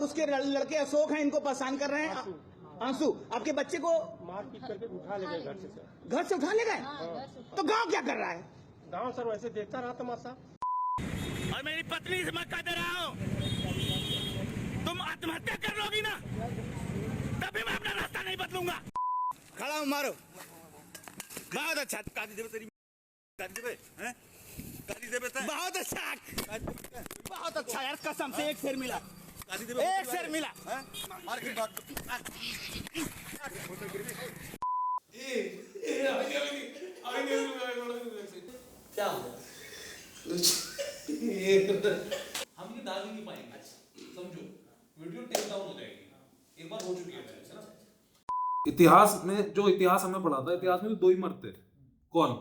उसके लड़के अशोक हैं, इनको परेशान कर रहे हैं। आंसू आपके बच्चे को मारपीट करके उठा ले गए घर से सर। घर से उठा ले गए, तो गांव क्या कर रहा है? गांव सर वैसे देखता रहा तमाशा। और मेरी पत्नी से मैं कह दे रहा हूँ, तुम आत्महत्या कर लोगी ना, तभी मैं अपना रास्ता नहीं बदलूंगा। खड़ा हूँ, मारो। बहुत अच्छा, काटी देवे तेरी, काटी देवे, हैं? काटी देवे तेरी। बहुत अच्छा, बहुत अच्छा यार, कसम से एक शेर मिला, एक शेर मिला। मार के बात क्या हो गया? हम ये दाग नहीं पाएंगे, समझो। वीडियो टेक डाउन हो जाएगी, एक बार हो चुकी है पहले, है ना। इतिहास में जो इतिहास हमें पढ़ाता है, इतिहास में भी दो ही मरते, कौन?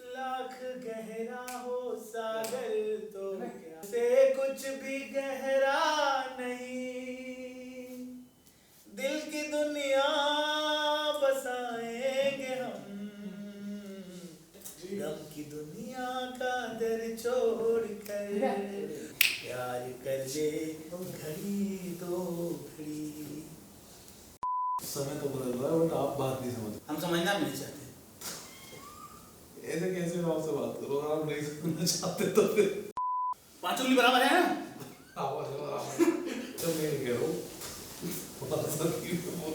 लाख गहरा हो सागर तो क्या से कुछ भी गहरा नहीं, दिल की दुनिया बसाएंगे हम, गम की दुनिया का दर छोड़ कर प्यार कर ले घड़ी दो घड़ी। समय तो बदल रहा है, बट आप बात नहीं समझ। हम समझना भी नहीं चाहते। ऐसे कैसे मैं आपसे बात करूँ, अगर आप नहीं समझना चाहते तो फिर 5 उंगली बराबर है ना? तो मैं नहीं कह रहा हूँ,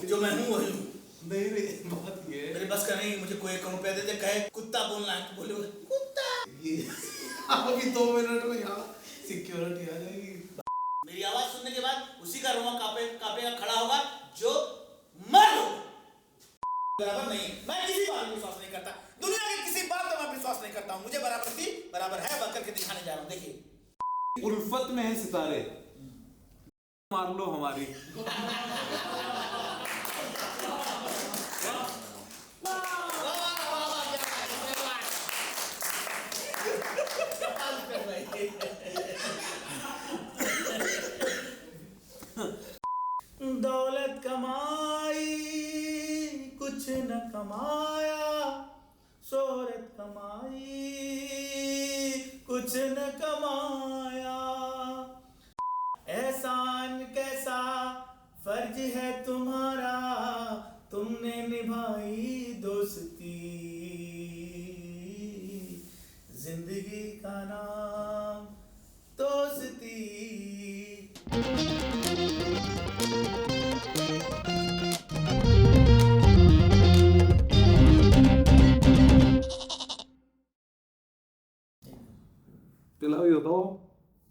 जो मैं हूँ वही हूँ। नहीं बात ये है, मेरे बस का नहीं, मुझे कोई 1 करोड़ रुपया दे दे, कहे कुत्ता बोलना है तो बोले कुत्ता। ये अभी 2 मिनट में यहाँ सिक्योरिटी आ जाएगी। मेरी आवाज सुनने के बाद उसी का रोमा कापेगा, खड़ा होगा जो मर हो। बराबर नहीं, मैं किसी बात में विश्वास नहीं करता, दुनिया की किसी बात पर मैं विश्वास नहीं करता हूँ। मुझे बराबर है, बकर के दिखाने जा रहा हूँ। देखिए उल्फत में है सितारे, मार लो हमारी। दौलत कमाई कुछ न कमाया, शोहरत कमाई कुछ न कमाया, एहसान कैसा फर्ज है तुम्हारा, तुमने निभाई दोस्ती, जिंदगी का नाम दोस्ती। पिला भी बताओ,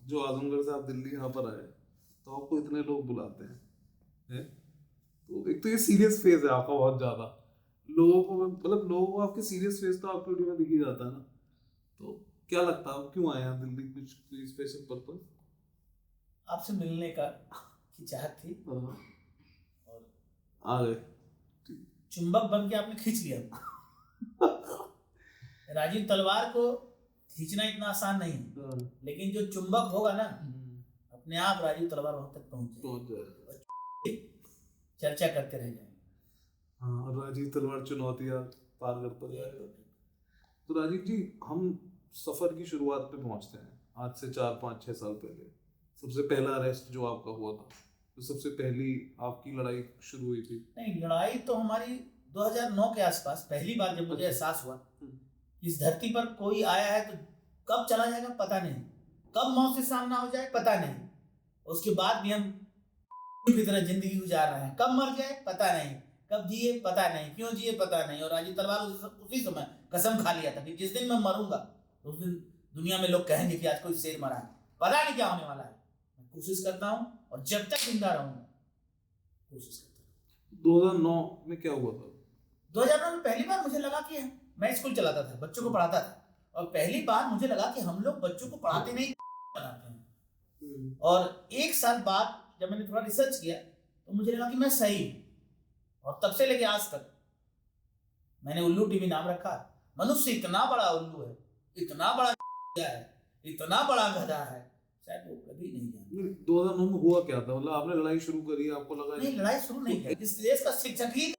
जो आजमगढ़ से आप दिल्ली यहाँ पर आए तो आपको इतने लोग बुलाते हैं, तो एक तो ये सीरियस फेज है आपका बहुत ज्यादा। लोगों को मतलब लोगों को आपके सीरियस फेज तो आपके वीडियो में दिख ही जाता है ना। तो क्या लगता है आप क्यों आए हैं दिल्ली, कुछ कोई स्पेशल पर्पस? आपसे मिलने का की चाहत थी और आ गए, चुंबक बन के आपने खींच लिया। राजीव तलवार को खींचना इतना आसान नहीं है, लेकिन जो चुंबक होगा ना, अपने आप राजीव तलवार वहां तक पहुंच जाएगा। चर्चा करते रह जाएंगे। हाँ, और राजीव तलवार चुनौतियां पार करता जाएगा। तो राजीव जी, हम सफर की शुरुआत पे पहुंचते हैं। आज से 4-5-6 साल पहले सबसे पहला अरेस्ट जो आपका हुआ था, तो सबसे पहली आपकी लड़ाई शुरू हुई थी। नहीं, लड़ाई तो हमारी 2009 के आसपास पहली बार जब मुझे एहसास हुआ इस धरती पर कोई आया है तो कब चला जाएगा पता नहीं, कब मौत से सामना हो जाए पता नहीं, उसके बाद भी हम की तरह जिंदगी गुजार रहे हैं, कब मर जाए पता नहीं, कब जिए पता नहीं, क्यों जिए पता नहीं। और राजीव तलवार उसी समय कसम खा लिया था कि जिस दिन मैं मरूंगा उस दिन दुनिया में लोग कहेंगे कि आज कोई शेर मरा है, पता नहीं क्या होने वाला है। मैं कोशिश करता हूँ और जब तक जिंदा रहूंगा कोशिश करता हूँ। 2009 में क्या हुआ था? 2009 में पहली बार मुझे लगा कि मैं स्कूल चलाता था, बच्चों को पढ़ाता था, और पहली बार मुझे लगा कि हम लोग बच्चों को पढ़ाते नहीं बनाते हैं। और 1 साल बाद जब मैंने थोड़ा रिसर्च किया तो मुझे लगा कि मैं सही हूँ, और तब से लेके आज तक मैंने उल्लू टीवी नाम रखा। मनुष्य इतना बड़ा उल्लू है, इतना बड़ा है, इतना बड़ा गधा है, शायद वो कभी नहीं जानता। 2009 में हुआ क्या था? मतलब आपने लड़ाई शुरू करी, आपको लगा? नहीं, लड़ाई शुरू नहीं की। इस देश का शिक्षक ही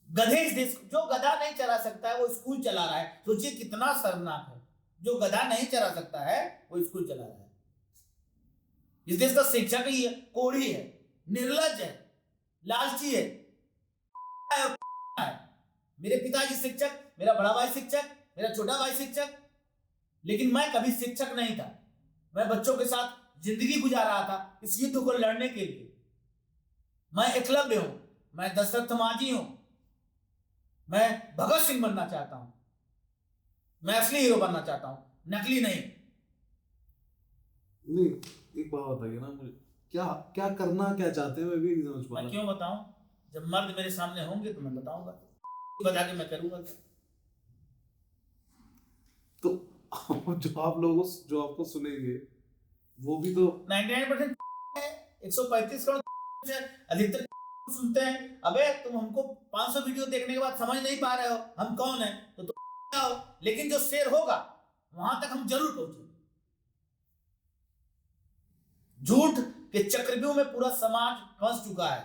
गधे, इस देश जो गधा नहीं चला सकता है वो स्कूल चला रहा है। सोचिए कितना शर्मनाक है, जो गधा नहीं चला सकता है वो स्कूल चला रहा है। इस देश का शिक्षक ही है, कोढ़ी है, निर्लज है, लालची है। मेरे पिताजी शिक्षक, मेरा बड़ा भाई शिक्षक, मेरा छोटा भाई शिक्षक, लेकिन मैं कभी शिक्षक नहीं था। मैं बच्चों के साथ जिंदगी गुजार रहा था इस युद्ध को लड़ने के लिए। मैं एकलव्य हूं, मैं दशरथ माझी हूं, मैं भगत सिंह बनना चाहता हूं, मैं असली हीरो बनना चाहता हूं, नकली नहीं। नहीं, एक बात बताइए ना मुझे, क्या क्या करना क्या चाहते हैं, मैं भी नहीं समझ पा मैं रहा। क्यों बताऊं? जब मर्द मेरे सामने होंगे तो मैं बताऊंगा, बता के मैं करूंगा। तो जो आपको सुनेंगे वो भी तो 99% है, 135 करोड़ है, अधिकतर सुनते हैं। अबे तुम हमको 500 वीडियो देखने के बाद समझ नहीं पा रहे हो हम कौन है, तो तुम आओ, लेकिन जो शेर होगा वहां तक हम जरूर पहुंचे। झूठ के चक्रव्यूह में पूरा समाज फंस चुका है।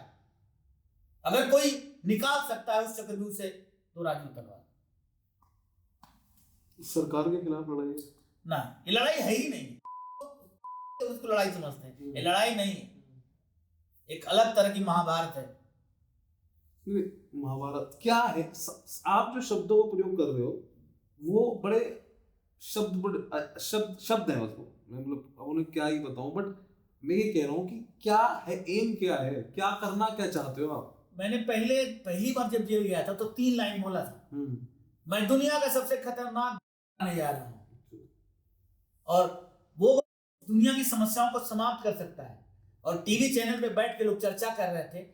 अगर कोई निकाल सकता है उस चक्रव्यूह से तो राजू तलवार। सरकार के खिलाफ लड़ाई है। ना, ये लड़ाई है ही नहीं, उसको लड़ाई समझते हैं। ये लड़ाई नहीं है, एक अलग तरह की महाभारत है। नहीं, महाभारत क्या है? आप जो शब्दों को प्रयोग कर रहे हो वो बड़े शब्द है, उसको मैं मतलब अब उन्हें क्या ही बताऊं, बट मैं ये कह रहा हूँ कि क्या है, एम क्या है, क्या करना क्या चाहते हो आप? मैंने पहली बार जब जेल गया था तो 3 लाइन बोला था, मैं दुनिया का सबसे खतरनाक बनने जा रहा हूं और वो दुनिया की समस्याओं को समाप्त कर सकता है। और टीवी चैनल पे बैठ के लोग चर्चा कर रहे थे,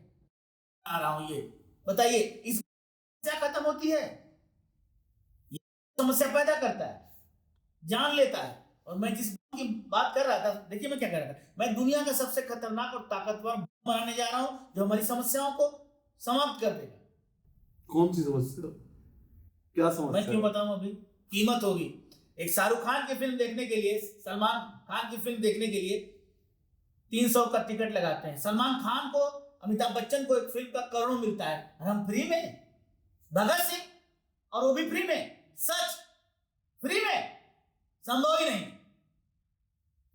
आ रहा हूं। ये बताइए, इस समस्या खत्म होती है? ये समस्या पैदा करता है, जान लेता है। और मैं जिस की बात कर रहा था, देखिए मैं क्या कर रहा था, मैं दुनिया का सबसे खतरनाक और ताकतवर बनाने जा रहा हूं जो हमारी समस्याओं को समाप्त कर देगा। कौन सी समस्या, क्या समस्या? मैं क्यों बताऊं? अभी कीमत होगी। एक शाहरुख खान की फिल्म देखने के लिए, सलमान खान की फिल्म देखने के लिए 300 का टिकट लगाते हैं। सलमान खान को, अमिताभ बच्चन को एक फिल्म का करोड़ों मिलता है और हम फ्री में। भगत सिंह, और वो भी फ्री में, सच फ्री में, संभव ही नहीं।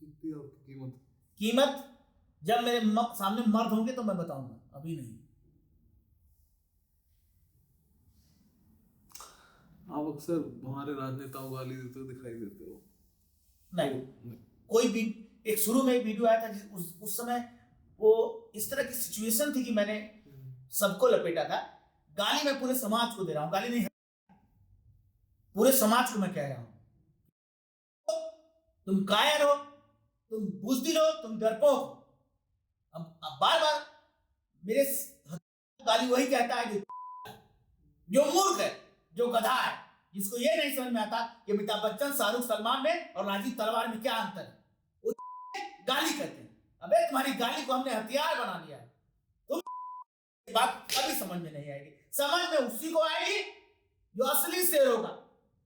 कितनी आपकी कीमत? कीमत जब मेरे सामने मर्द होंगे तो मैं बताऊंगा, अभी नहीं। आप अक्सर हमारे राजनेताओं को गाली देते हो, दिखाई देते हो। नहीं, कोई भी एक शुरू में एक वीडियो आया था उस समय वो इस तरह की सिचुएशन थी कि मैंने सबको लपेटा था। गाली मैं पूरे समाज को दे रहा हूं, गाली नहीं, पूरे समाज को मैं कह रहा हूं, तुम कायर हो, तुम बुज़दिल हो, तुम डरपोक हो। अब बार बार मेरे गाली वही कहता है जो मूर्ख है, जो गधा है, जिसको ये नहीं समझ में आता कि अमिताभ बच्चन, शाहरुख, सलमान में और राजीव तलवार में क्या अंतर है। वो गाली कहते हैं। अबे तुम्हारी गाली को हमने हथियार बना लिया है। तुम बात कभी समझ में नहीं आएगी। समझ में उसी को आएगी जो असली शेर होगा,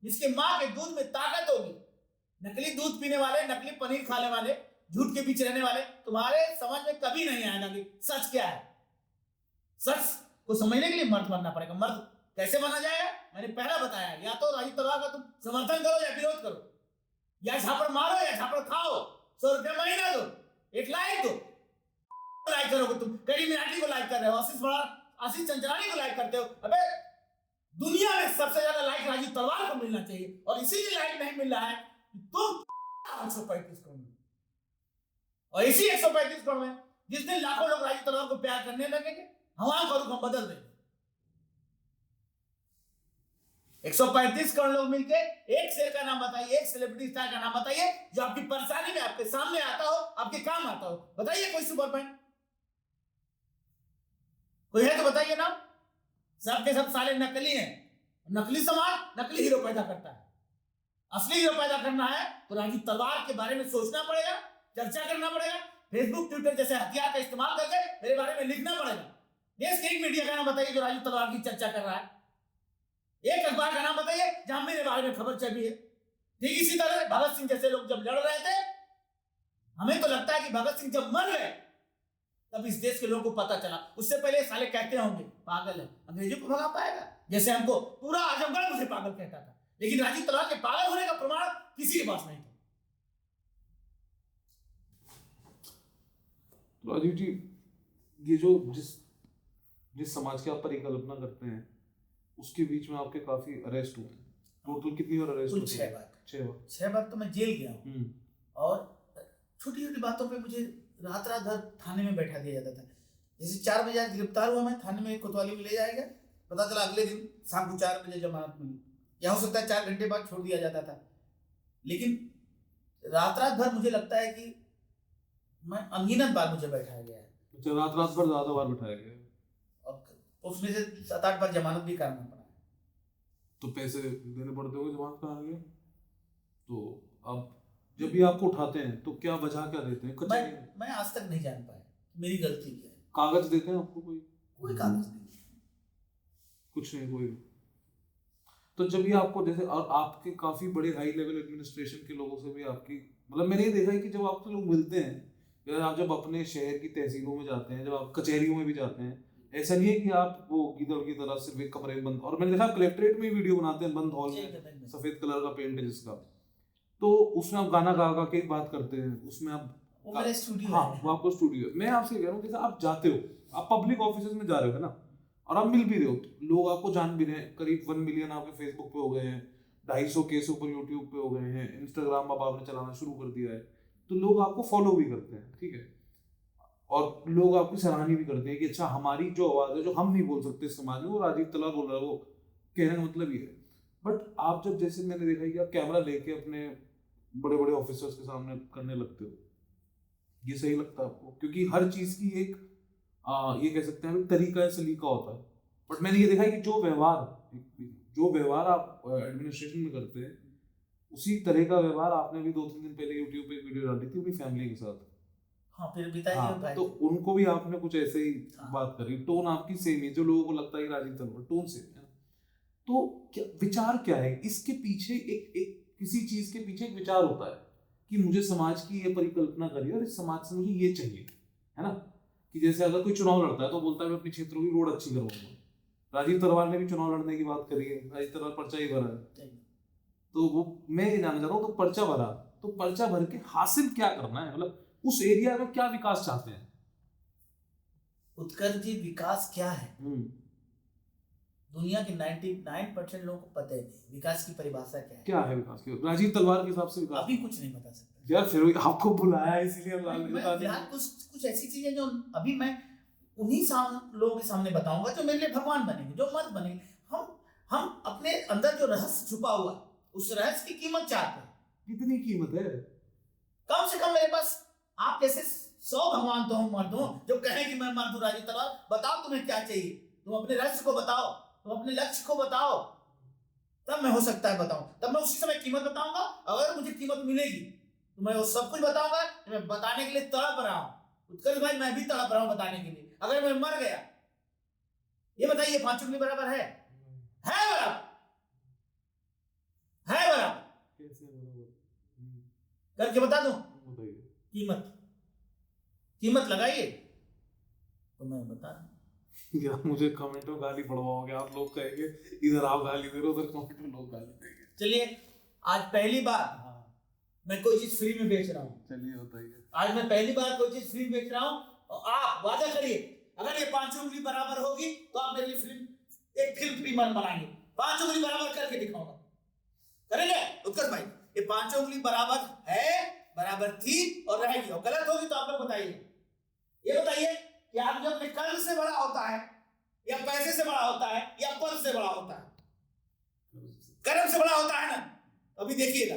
जिसके माँ के दूध में ताकत होगी। नकली दूध पीने वाले, नकली पनीर खाने वाले, झूठ के पीछे रहने वाले, तुम्हारे समझ में कभी नहीं आएगा कि सच क्या है। सच को समझने के लिए मर्द बनना पड़ेगा। मर्द कैसे बना जाएगा? मैंने पहला बताया, या तो राजीव तलवार का तुम समर्थन करो या विरोध करो, या झापड़ मारो या झापड़ खाओ, 100 रुपया महीना दो, 1 लाइक दो। लाइक करोगे तुम, कड़ी मिनाटी को लाइक कर रहे हो, आशीष चंचलानी को लाइक करते हो। अबे दुनिया में सबसे ज्यादा लाइक राजीव तलवार को मिलना चाहिए, और इसीलिए लाइक नहीं मिल रहा है तुम 135 करोड़ में। और इसी 135 करोड़ में जिस दिन लाखों लोग राजीव तलवार को प्यार करने लगेंगे, हवा का रुख हम बदल देंगे। 135 करोड़ लोग मिलके एक शेर का नाम बताइए, एक सेलिब्रिटी स्टार का नाम बताइए जो आपकी परेशानी में आपके सामने आता हो, आपके काम आता हो। बताइए कोई सुपरमैन, कोई है तो बताइए नाम। सबके सब साले नकली हैं। नकली समाज नकली हीरो पैदा करता है। असली हीरो पैदा करना है तो राजीव तलवार के बारे में सोचना पड़ेगा, चर्चा करना पड़ेगा, फेसबुक, ट्विटर जैसे हथियार का इस्तेमाल करके मेरे बारे में लिखना पड़ेगा। देश के एक मीडिया का नाम बताइए जो राजीव तलवार की चर्चा कर रहा है। एक अखबार का नाम बताइए जहां मेरे बारे में खबर छपी है। ठीक इसी तरह भगत सिंह जैसे लोग जब लड़ रहे थे, हमें तो लगता है कि भगत सिंह जब मर गए तब इस देश के लोगों को पता चला। उससे पहले साले कहते होंगे पागल है, अंग्रेजों को भगा पाएगा, जैसे हमको पूरा आजमगढ़ मुझे पागल कहता था। लेकिन राजीव तलवार के पागल होने का प्रमाण किसी के पास नहीं था। राजीव जी, ये जो जिस समाज की आप परिकल्पना करते हैं उसके बीच में आपके काफी अरेस्ट हुए हैं। टोटल कितनी बार अरेस्ट कुल हुए? 6 बार। 6 बार। 6 बार तो मैं जेल गया हूँ। हम्म। और छोटी छोटी बातों पे मुझे रात रात भर थाने में बैठा दिया जाता था। जैसे 4 बजे आज गिरफ्तार हुआ मैं, थाने में कोतवाली में ले जाएगा, पता चला अगले दिन शाम को 4 बजे जमानत मिली, या हो सकता है 4 घंटे बाद छोड़ दिया जाता था। लेकिन रात रात भर मुझे लगता है कि मैं अनगिनत बार मुझे बैठाया गया है, अच्छा, रात भर ज्यादा बार बिठाया गया है। और उसमें से 7-8 बार जमानत भी कराना पड़ा है। तो पैसे देने पड़ते होंगे जमानत कराने के। तो अब जब भी आपको उठाते हैं तो क्या वजह क्या देते हैं? कचहरी में मैं आज तक नहीं जान पाया मेरी गलती क्या है। कागज देते हैं आपको? कोई कागज नहीं, कुछ नहीं, कोई। तो जब ये आपको जैसे, और आपके काफी बड़े हाई लेवल एडमिनिस्ट्रेशन के लोगों से भी आपकी, मतलब मैंने ये देखा है कि जब आपसे लोग मिलते हैं, या आप जब अपने शहर की तहसीलों में जाते हैं, जब आप कचहरियों में भी जाते हैं, ऐसा नहीं है कि आप वो गीदड़ की तरह सिर्फ एक कमरे में बंद, और मैंने देखा कलेक्ट्रेट में वीडियो बनाते हैं बंद हॉल में, सफेद कलर का पेंट है जिसका, तो उसमें आप गाना गा गा के बात करते हैं, उसमें आप, वो मेरा स्टूडियो हाँ है। वो आपको स्टूडियो है। मैं आपसे कह रहा हूँ जैसे आप जाते हो, आप पब्लिक ऑफिस में जा रहे हो है ना, और आप मिल भी रहे हो, तो लोग आपको जान भी रहे हैं, करीब 1 मिलियन आपके फेसबुक पे हो गए हैं, 250 केस ऊपर यूट्यूब पे हो गए हैं, इंस्टाग्राम अब आपने चलाना शुरू कर दिया है, तो लोग आपको फॉलो भी करते हैं, ठीक है, और लोग आपकी सराहनीय भी करते हैं कि अच्छा हमारी जो आवाज़ है जो हम नहीं बोल सकते समाज में, वो राजीव तलवार बोल रहा है, वो कहने का मतलब ये है। बट आप जब, जैसे मैंने देखा है कि आप कैमरा लेके अपने बड़े बड़े ऑफिसर्स के सामने करने लगते हो, ये सही लगता है आपको? क्योंकि हर चीज की एक ये कह सकते हैं तरीका है, सलीका होता है। बट मैंने ये देखा है कि जो व्यवहार आप एडमिनिस्ट्रेशन में करते हैं, उसी तरह का व्यवहार आपने भी 2-3 दिन पहले यूट्यूब पे एक वीडियो डाली थी अपनी फैमिली के साथ। हाँ, फिर बिताइए हाँ, भाई। तो उनको भी आपने कुछ ऐसे ही हाँ। बात करी, टोन आपकी सेम है, जो लोगों को लगता है कि राजीव तलवार, टोन सेम है। तो क्या विचार क्या है इसके पीछे? एक किसी चीज के पीछे एक विचार होता है कि मुझे समाज की ये परिकल्पना करिए और इस समाज से मुझे ये चाहिए, है ना। कि जैसे अगर कोई चुनाव लड़ता है तो बोलता है मैं अपने क्षेत्रों की रोड अच्छी करवाऊंगा। राजीव तलवार ने भी चुनाव लड़ने की बात करी है, राजीव तलवार पर्चा ही भरा है। तो वो मैं ये जानना चाह रहा हूँ, तो पर्चा भरा, तो पर्चा भर के हासिल क्या करना है, मतलब उस एरिया में क्या विकास चाहते हैं? उत्कर्ष जी, विकास क्या है दुनिया के 99% लोगों को पता ही नहीं विकास की परिभाषा क्या है। क्या है विकास की? राजीव तलवार के हिसाब से विकास अभी कुछ नहीं बता सकता यार, फिर भी आपको बुलाया है इसीलिए कुछ ऐसी चीजें जो अभी मैं उन्हीं लोगों के सामने बताऊंगा जो मेरे लिए भगवान बनेंगे, जो मत बनेंगे। हम अपने अंदर जो रहस्य छुपा हुआ है, उस रहस्य की कीमत चाहते हैं। कितनी कीमत है? कम से कम मेरे पास आप जैसे 100 भगवान तो हम मर्द हूं जो कहें कि मैं मर्द हूं। राजीव तलवार, बताओ तुम्हें क्या चाहिए, तुम अपने रहस्य को बताओ, तुम अपने लक्ष्य को बताओ, तब मैं हो सकता है बताऊं, तब मैं उसी समय कीमत बताऊंगा। अगर मुझे कीमत मिलेगी तो मैं वो सब कुछ बताऊंगा। मैं बताने के लिए तड़प रहा हूं उत्कर्ष भाई, मैं भी तड़प रहा हूं बताने के लिए। अगर मैं मर गया, ये बताइए 5 उंगली बराबर है बराबर? है बराबर? कैसे बराबर? करके बता दूं बताइए। कीमत लगाइए तो मैं बता दूं। यार मुझे कमेंट में गाली पड़वाओगे आप, लोग कहेंगे इधर आप गाली दे रहे हो, उधर कमेंट में लोग गाली देंगे। चलिए, आज पहली बार मैं कोई चीज फ्री में बेच रहा हूँ। चलिए बताइए। आज मैं पहली बार कोई चीज फ्री में बेच रहा हूँ, और आप वादा करिए अगर ये 5 उंगली बराबर होगी तो आप मेरे लिए एक फिल्म फ्री बनाएंगे। 5 उंगली बराबर करके दिखाऊंगा, करेंगे उत्कर्ष भाई? ये 5 उंगली बराबर है, बराबर थी और रहेगी, और गलत होगी तो आप लोग बताइए। ये बताइए कि आदमी अपने कर्म से बड़ा होता है, या पैसे से बड़ा होता है, या पद से बड़ा होता है? कर्म से बड़ा होता है ना। अभी देखिएगा,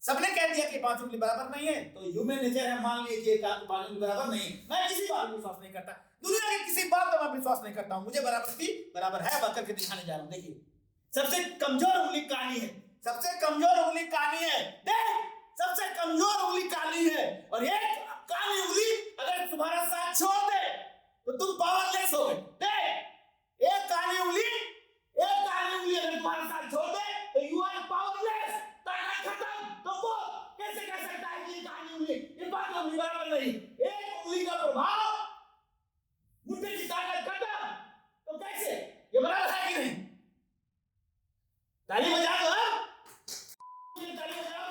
सबने कह दिया कि 5 उंगली बराबर नहीं है, तो ह्यूमन नेचर है, मान लीजिए 5 उंगली बराबर नहीं। मैं किसी बात में विश्वास नहीं करता, दुनिया की किसी बात पर मैं विश्वास नहीं करता हूं। मुझे बराबर थी, बराबर है, बात करके दिखाने जा रहा हूं। देखिए, सबसे कमजोर उंगली काली है, सबसे कमजोर उंगली काली है। देख, सबसे कमजोर उंगली काली है, और ये काली उंगली अगर तुम्हारा साथ छोड़ दे तो तुम पावरलेस हो गए। देख, एक काली उंगली अगर तुम्हारा साथ छोड़ दे तो यू आर पावरलेस, ताकत खत्म। तो वो कैसे कह सकता है कि ये काली उंगली, ये 5 उंगली बराबर नहीं? एक उंगली का प्रभाव, मुट्ठी की ताकत खत्म, तो कैसे ये बराबर है कि नहीं? ताली बजा दो, ताली बजाओ।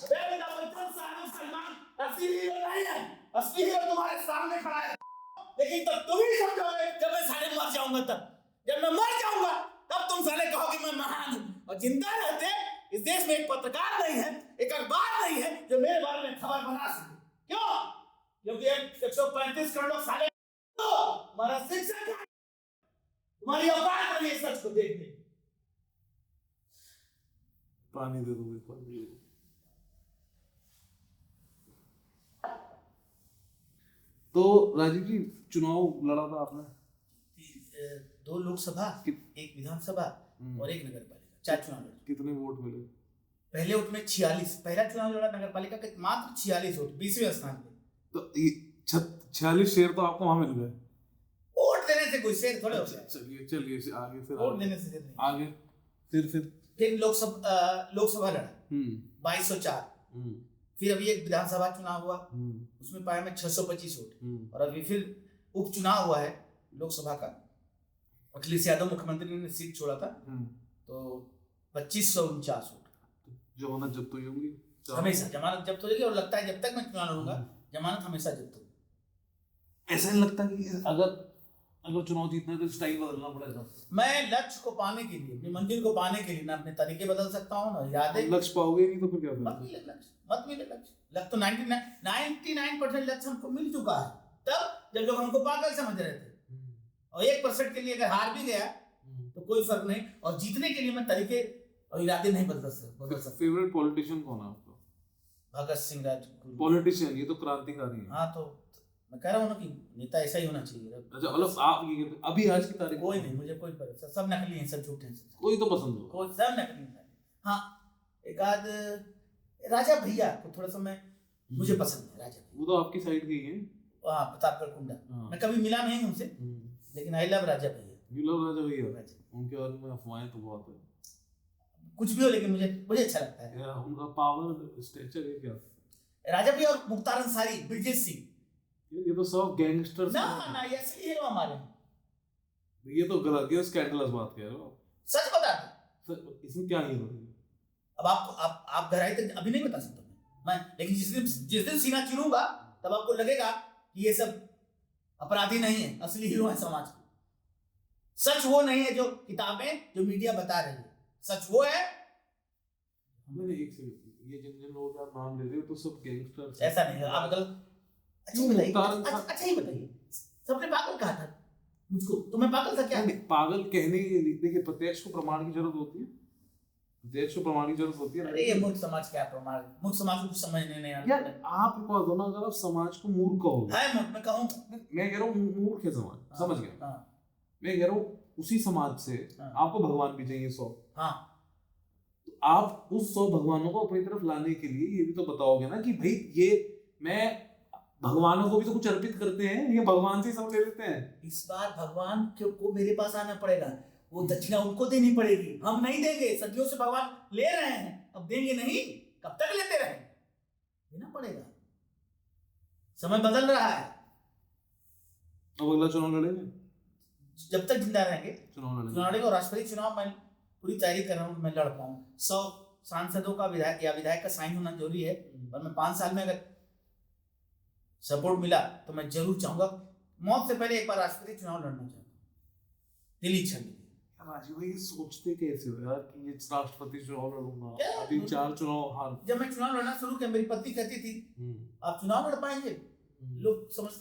अबे मेरा बच्चा सलमान असली हीरो नहीं है। असली हीरो तुम्हारे सामने खड़ा है, लेकिन तब तुम ही समझोगे जब मैं साले मर जाऊंगा। तब जब मैं मर जाऊंगा तब तुम साले कहोगे मैं महान हूं। और जिंदा रहते इस देश में एक पत्रकार नहीं है, एक अखबार नहीं है जो मेरे बारे में खबर बना सके। क्यों? क्योंकि 135 करोड़ लोग साले हमारा शिक्षक है, तुम्हारी औकात नहीं है सच को देखने। पानी दे दो, पानी दे दो। तो राजीव जी, चुनाव लड़ा था आपने? 2 लोकसभा, एक विधानसभा और एक नगर पालिका, 4 चुनाव लड़े। कितने वोट मिले? पहले वोट में 46, पहला चुनाव लड़ा नगर पालिका के मात्र 46 वोट, 20वें स्थान पे। तो 46 शेर तो आपको वहां मिल गए। वोट देने से कोई शेर थोड़े होता है। चलिए चलिए आगे, फिर वोट देने से शेर नहीं। आगे फिर लोकसभा लड़ा 2204। फिर अभी एक विधानसभा चुनाव हुआ, उसमें पाया मैं 625 वोट। और अभी फिर उपचुनाव हुआ है लोकसभा का, अखिलेश यादव मुख्यमंत्री ने सीट छोड़ा था, तो 2549 वोट। जमानत जब्त हुई होंगी? हमेशा जमानत जब्त हो जाएगी, और लगता है जब तक मैं चुनाव लड़ूंगा जमानत हमेशा जब्त होगी। ऐसा नहीं लगता कि अगर चुनाव जीतना है तो स्टाइल बदलना पड़ेगा? मैं लक्ष्य को पाने के लिए, अपनी मंजिल को पाने के लिए ना अपने तरीके बदल सकता हूँ, ना इरादे। लक्ष्य पाओगे नहीं तो फिर क्या मत मिले लक्ष्य। लक्ष्य तो 99% लक्ष्य हमको मिल चुका है, तब जब लोग हमको पागल समझ रहे थे। और 1% के लिए अगर हार भी गया तो कोई फर्क नहीं, और जीतने के लिए मैं तरीके और इरादे नहीं बदल सकता। फेवरेट पॉलिटिशियन कौन है आपका? भगत सिंह राजगुरु। पॉलिटिशियन, ये तो क्रांतिकारी है। हाँ, तो मैं कह रहा हूँ ना कि नेता ऐसा ही होना चाहिए। अच्छा, मतलब आप ये अभी आज की तारीख कोई नहीं, मुझे कोई परेशान, सब नकली हैं, सब झूठे हैं, कोई तो पसंद हो? कोई सब नकली हैं। हाँ, एक आध राजा भैया को थोड़ा सा मुझे पसंद है। राजा वो तो आपकी साइड के ही हैं। हाँ, प्रतापगढ़ कुंडा। मैं कभी मिला नहीं उनसे, लेकिन आई लव राजा भैया। यू लव राजा भैया? उनके बारे में अफवाहें तो बहुत है। कुछ भी हो, लेकिन मुझे अच्छा लगता है। उनका पावर स्ट्रक्चर है क्या? राजा भैया और मुख्तार अंसारी, ब्रिजेश सिंह, ये तो सब गैंगस्टर्स ना ऐसे ही है हमारे। ये तो गलत, ये स्कैंडलस बात कह रहे हो। सच बता दो, इसमें क्या हीरो है? अब आप गहराई तक अभी नहीं बता सकता मैं, लेकिन जिस दिन सीना चुनूंगा तब आपको लगेगा कि ये सब अपराधी नहीं है, असली हीरो है समाज के। सच वो नहीं है जो किताबें, जो मीडिया बता रही है। सच वो है। मैंने एक सेकंड, ये जिन लोगों का नाम ले रहे हो तो सब गैंगस्टर्स? ऐसा नहीं है, आप गलत। अच्छा ही बताइए, सबने पागल कहा था मुझको, तो मैं पागल था क्या? पागल कहने के लिए देखिए, प्रत्यक्ष को प्रमाण की जरूरत होती है। प्रत्यक्ष को प्रमाण की जरूरत होती है। अरे ये मूर्ख समाज क्या प्रमाण? मूर्ख समाज को कुछ समझने नहीं आता। यार आप एक बात हो ना, अगर आप समाज को मूर्ख कहोगे, है मूर्ख, मैं कहूँ, मैं कह रहा हूँ मूर्ख है समाज, समझ गया। हाँ, मैं कह रहा हूँ उसी समाज से आपको भगवान भी चाहिए 100। हाँ, तो आप उस 100 भगवानों को अपनी तरफ लाने के लिए ये भी तो बताओगे ना कि भाई ये मैं भगवानों को भी तो कुछ अर्पित करते हैं, ये भगवान से सब ले लेते हैं। इस बार भगवान को मेरे पास आना पड़ेगा, वो दक्षिणा उनको देनी पड़ेगी, हम नहीं देंगे। सदियों से भगवान ले रहे हैं, अब देंगे नहीं, कब तक लेते रहे? देना पड़ेगा, समय बदल रहा है। अब अगला चुनाव लड़ेंगे? जब तक जिंदा रहेंगे चुनाव लड़ेंगे। और राष्ट्रपति चुनाव मैं पूरी तैयारी कर रहा हूँ, मैं लड़ पाऊँ। 100 सांसदों का विधायक का साइन होना जरूरी है, और मैं 5 साल में अगर सपोर्ट मिला तो मैं जरूर चाहूंगा, मौत से पहले एक बार राष्ट्रपति चुनाव लड़ना चाहूंगा, दिल इच्छा मेरी। राजीव भाई सोचते कैसे हो यार कि ये राष्ट्रपति चुनाव लड़ूंगा? अभी 4 चुनाव हार। जब मैं चुनाव लड़ना शुरू किया, मेरी पत्नी कहती थी आप चुनाव लड़ पाएंगे? लोग समझ,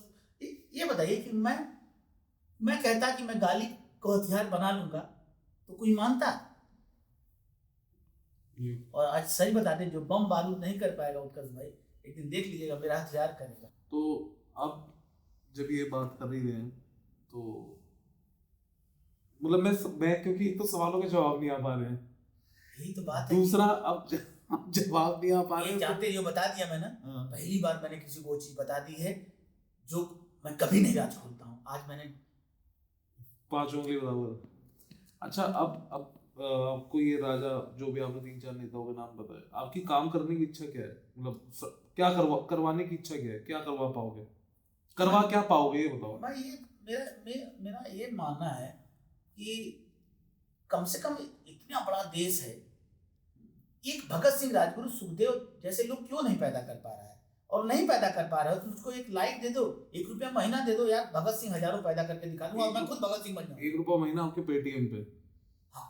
ये बताइए कि मैं कहता कि मैं गाली को हथियार बना लूंगा तो कोई मानता? और आज सही बता दें, जो बम बारूद नहीं कर पाएगा उत्कर्ष भाई, एक दिन देख लीजिएगा मेरा हथियार करेगा। तो अब जब ये बात कर रही हैं तो मतलब मैं क्योंकि एक तो सवालों के जवाब नहीं आ पा रहे हैं, यही तो बात है। दूसरा अब जवाब नहीं आ पा रहे हैं। जानते हो, बता दिया मैंने, पहली बार मैंने किसी को वो चीज बता दी है जो मैं कभी नहीं राज खोलता हूँ। आज मैंने 5 उंगली बराबर। अच्छा, अब आपको ये राजा, जो भी आपने 3-4 नेताओं के नाम बताए, आपकी काम करने की इच्छा क्या है? मतलब क्या करवाने की इच्छा क्या है? क्या करवा पाओगे? क्या पाओगे ये बताओ। मैं ये मेरा ये मानना है कि कम से कम इतना बड़ा देश है, एक भगत सिंह, राजगुरु, सुखदेव जैसे लोग क्यों नहीं पैदा कर पा रहा है? और नहीं पैदा कर पा रहे हो तो मुझको एक लाइक दे दो, 1 रुपया महीना दे दो यार, भगत सिंह हजारों पैदा करके दिखा दूंगा और मैं खुद भगत सिंह बन जाऊंगा। 1 रुपया महीना आपके पेटीएम पे। हाँ,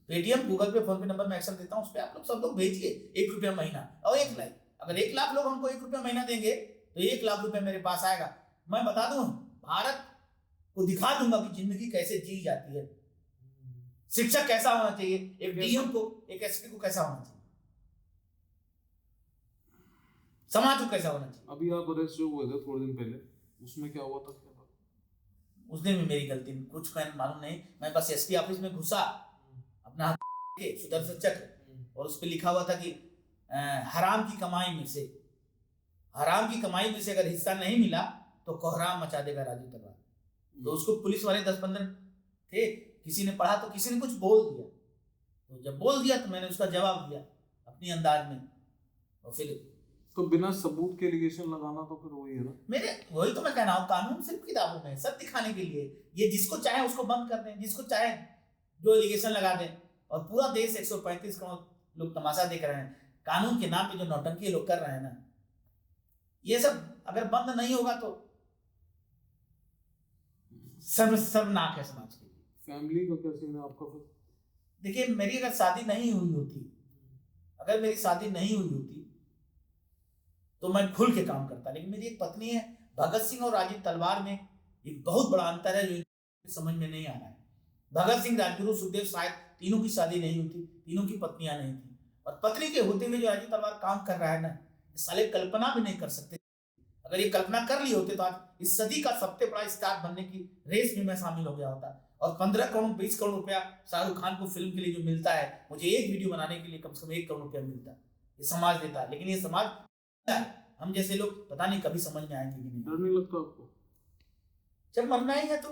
पेटीएम, गूगल पे, फोन पे नंबर मैं अक्सर देता हूँ, उस पर आप लोग सब लोग भेजिए 1 रुपया महीना और 1 लाइक। अगर 1 लाख लोग हमको 1 रुपया महीना देंगे तो 1 लाख रुपए मेरे पास आएगा। मैं बता दूं, भारत को दिखा दूंगा कि जिंदगी कैसे जी जाती है, शिक्षक कैसा होना चाहिए, एक डीएम को, एक एसपी को कैसा होना चाहिए, समाज को कैसा होना चाहिए। अभी आप अरेस्ट जो हुए थे थोड़े दिन पहले, उसमें क्या हुआ था? क्या बात? उस दिन भी मेरी गलती, कुछ मैंने मालूम नहीं, मैं बस एसपी ऑफिस में घुसा अपना सुदर्शन चक्र, और उस पर लिखा हुआ था कि हराम की कमाई में से, हराम की कमाई में से अगर हिस्सा नहीं मिला तो कोहराम मचा देगा राजू तलवार। तो उसको पुलिस वाले 10-15 थे, किसी ने पढ़ा तो किसी ने कुछ बोल दिया, तो जब बोल दिया तो मैंने उसका जवाब दिया अपनी अंदाज में। और फिर तो बिना सबूत के एलिगेशन लगाना तो फिर वही है ना। मेरे वही तो मैं कह रहा हूँ, कानून सिर्फ किताबों में, सब दिखाने के लिए, ये जिसको चाहे उसको बंद कर दें, जिसको चाहे जो एलिगेशन लगा दें, और पूरा देश 135 करोड़ लोग तमाशा देख रहे हैं, कानून के नाम पे जो नौटंकी लोग कर रहे हैं ना, ये सब अगर बंद नहीं होगा तो सर्वनाक है समाज के लिए। फैमिली का क्या सीन है आपका फिर? देखिए, मेरी अगर शादी नहीं हुई होती, अगर मेरी शादी नहीं हुई होती तो मैं खुल के काम करता, लेकिन मेरी एक पत्नी है। भगत सिंह और राजीव तलवार में एक बहुत बड़ा अंतर है जो समझ में नहीं आ रहा है। भगत सिंह, राजगुरु, सुखदेव, शायद तीनों की शादी नहीं हुई थी, तीनों की पत्नियां नहीं थी, और पत्नी के होते हुए जो राजीव तलवार काम कर रहा है ना, साले कल्पना भी नहीं कर सकते। अगर ये कल्पना कर लिए होते तो आज इस सदी का सबसे बड़ा स्टार बनने की रेस में मैं शामिल हो गया होता, और 15 करोड़ 20 करोड़ रुपया शाहरुख खान को फिल्म के लिए जो मिलता है, मुझे एक वीडियो बनाने के लिए कम से कम 1 करोड़ रुपया मिलता है, ये समाज देता है। लेकिन ये समाज, हम जैसे लोग पता नहीं कभी समझ में आएंगे कि नहीं। डर नहीं लगता आपको? जब मरना ही है तो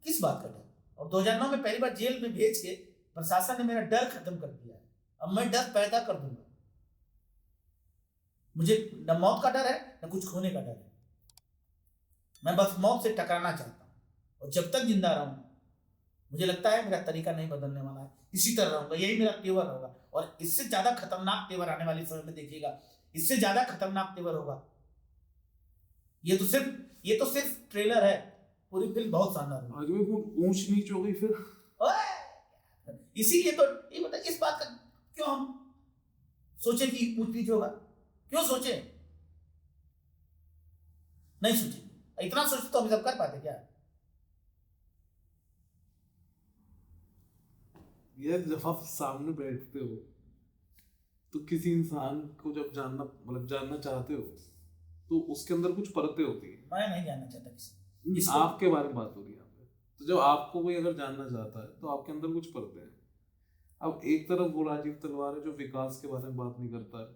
किस बात का डर? और 2009 में पहली बार जेल में भेज के प्रशासन ने मेरा डर खत्म कर दिया है, अब मैं डर पैदा कर दूंगा। मुझे न मौत का डर है न कुछ खोने का डर है, मैं बस मौत से टकराना चाहता हूँ, और जब तक जिंदा रहूं मुझे लगता है मेरा तरीका नहीं बदलने वाला है, इसी तरह रहूंगा, यही मेरा तेवर होगा। और इससे ज्यादा खतरनाक तेवर आने वाले समय में देखिएगा, इससे ज्यादा खतरनाक तेवर होगा। ये तो सिर्फ ट्रेलर है, पूरी फिल्म बहुत शानदार है। आज भी ऊंच नीच हो गई फिर। इसीलिए तो ये बता, इस बात का क्यों हम सोचे कि ऊंच नीच होगा, क्यों सोचे? नहीं सोचे, इतना सोचते तो हम सब कर पाते क्या? यार जब आप सामने बैठते हो तो किसी इंसान को जब जानना चाहते हो तो उसके अंदर कुछ परतें होती हैं। मैं नहीं जानना चाहता किसी, आपके बारे में बात हो रही है यहाँ पे। तो जब आपको कोई अगर जानना चाहता है तो आपके अंदर कुछ परतें हैं। अब एक तरफ वो राजीव तलवार है जो विकास के बारे में बात नहीं करता है,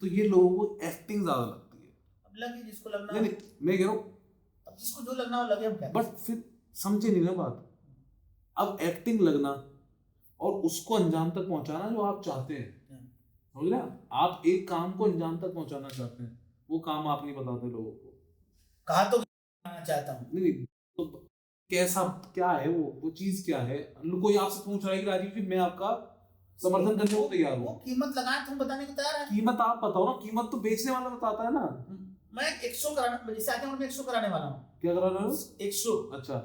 तो ये लोगों को एक्टिंग ज्यादा लगती है। अब लगे जिसको लगना, नहीं मैं कह रहा हूँ, अब जिसको जो लगना हो लगे, हम क्या? बट फिर समझे नहीं ना बात। अब एक्टिंग लगना और उसको अंजाम तक पहुंचाना जो आप चाहते हैं, समझ रहे हैं? आप एक काम को अंजाम तक पहुंचाना चाहते हैं, वो काम आप नहीं बताते लोगों को। कहा तो करना चाहता हूँ, नहीं तो कैसा, क्या है वो चीज क्या है? कोई आपसे पूछ रहा है कि राजीव जी मैं आपका समर्थन करने को तैयार हूँ, वो कीमत लगाए तुम बताने को तैयार है? कीमत आप बताओ ना, कीमत तो बेचने वाला बताता है ना। मैं एक शो कराने, जैसे आते हैं, मैं एक शो कराने वाला हूँ। क्या करा रहे हो? एक शो, अच्छा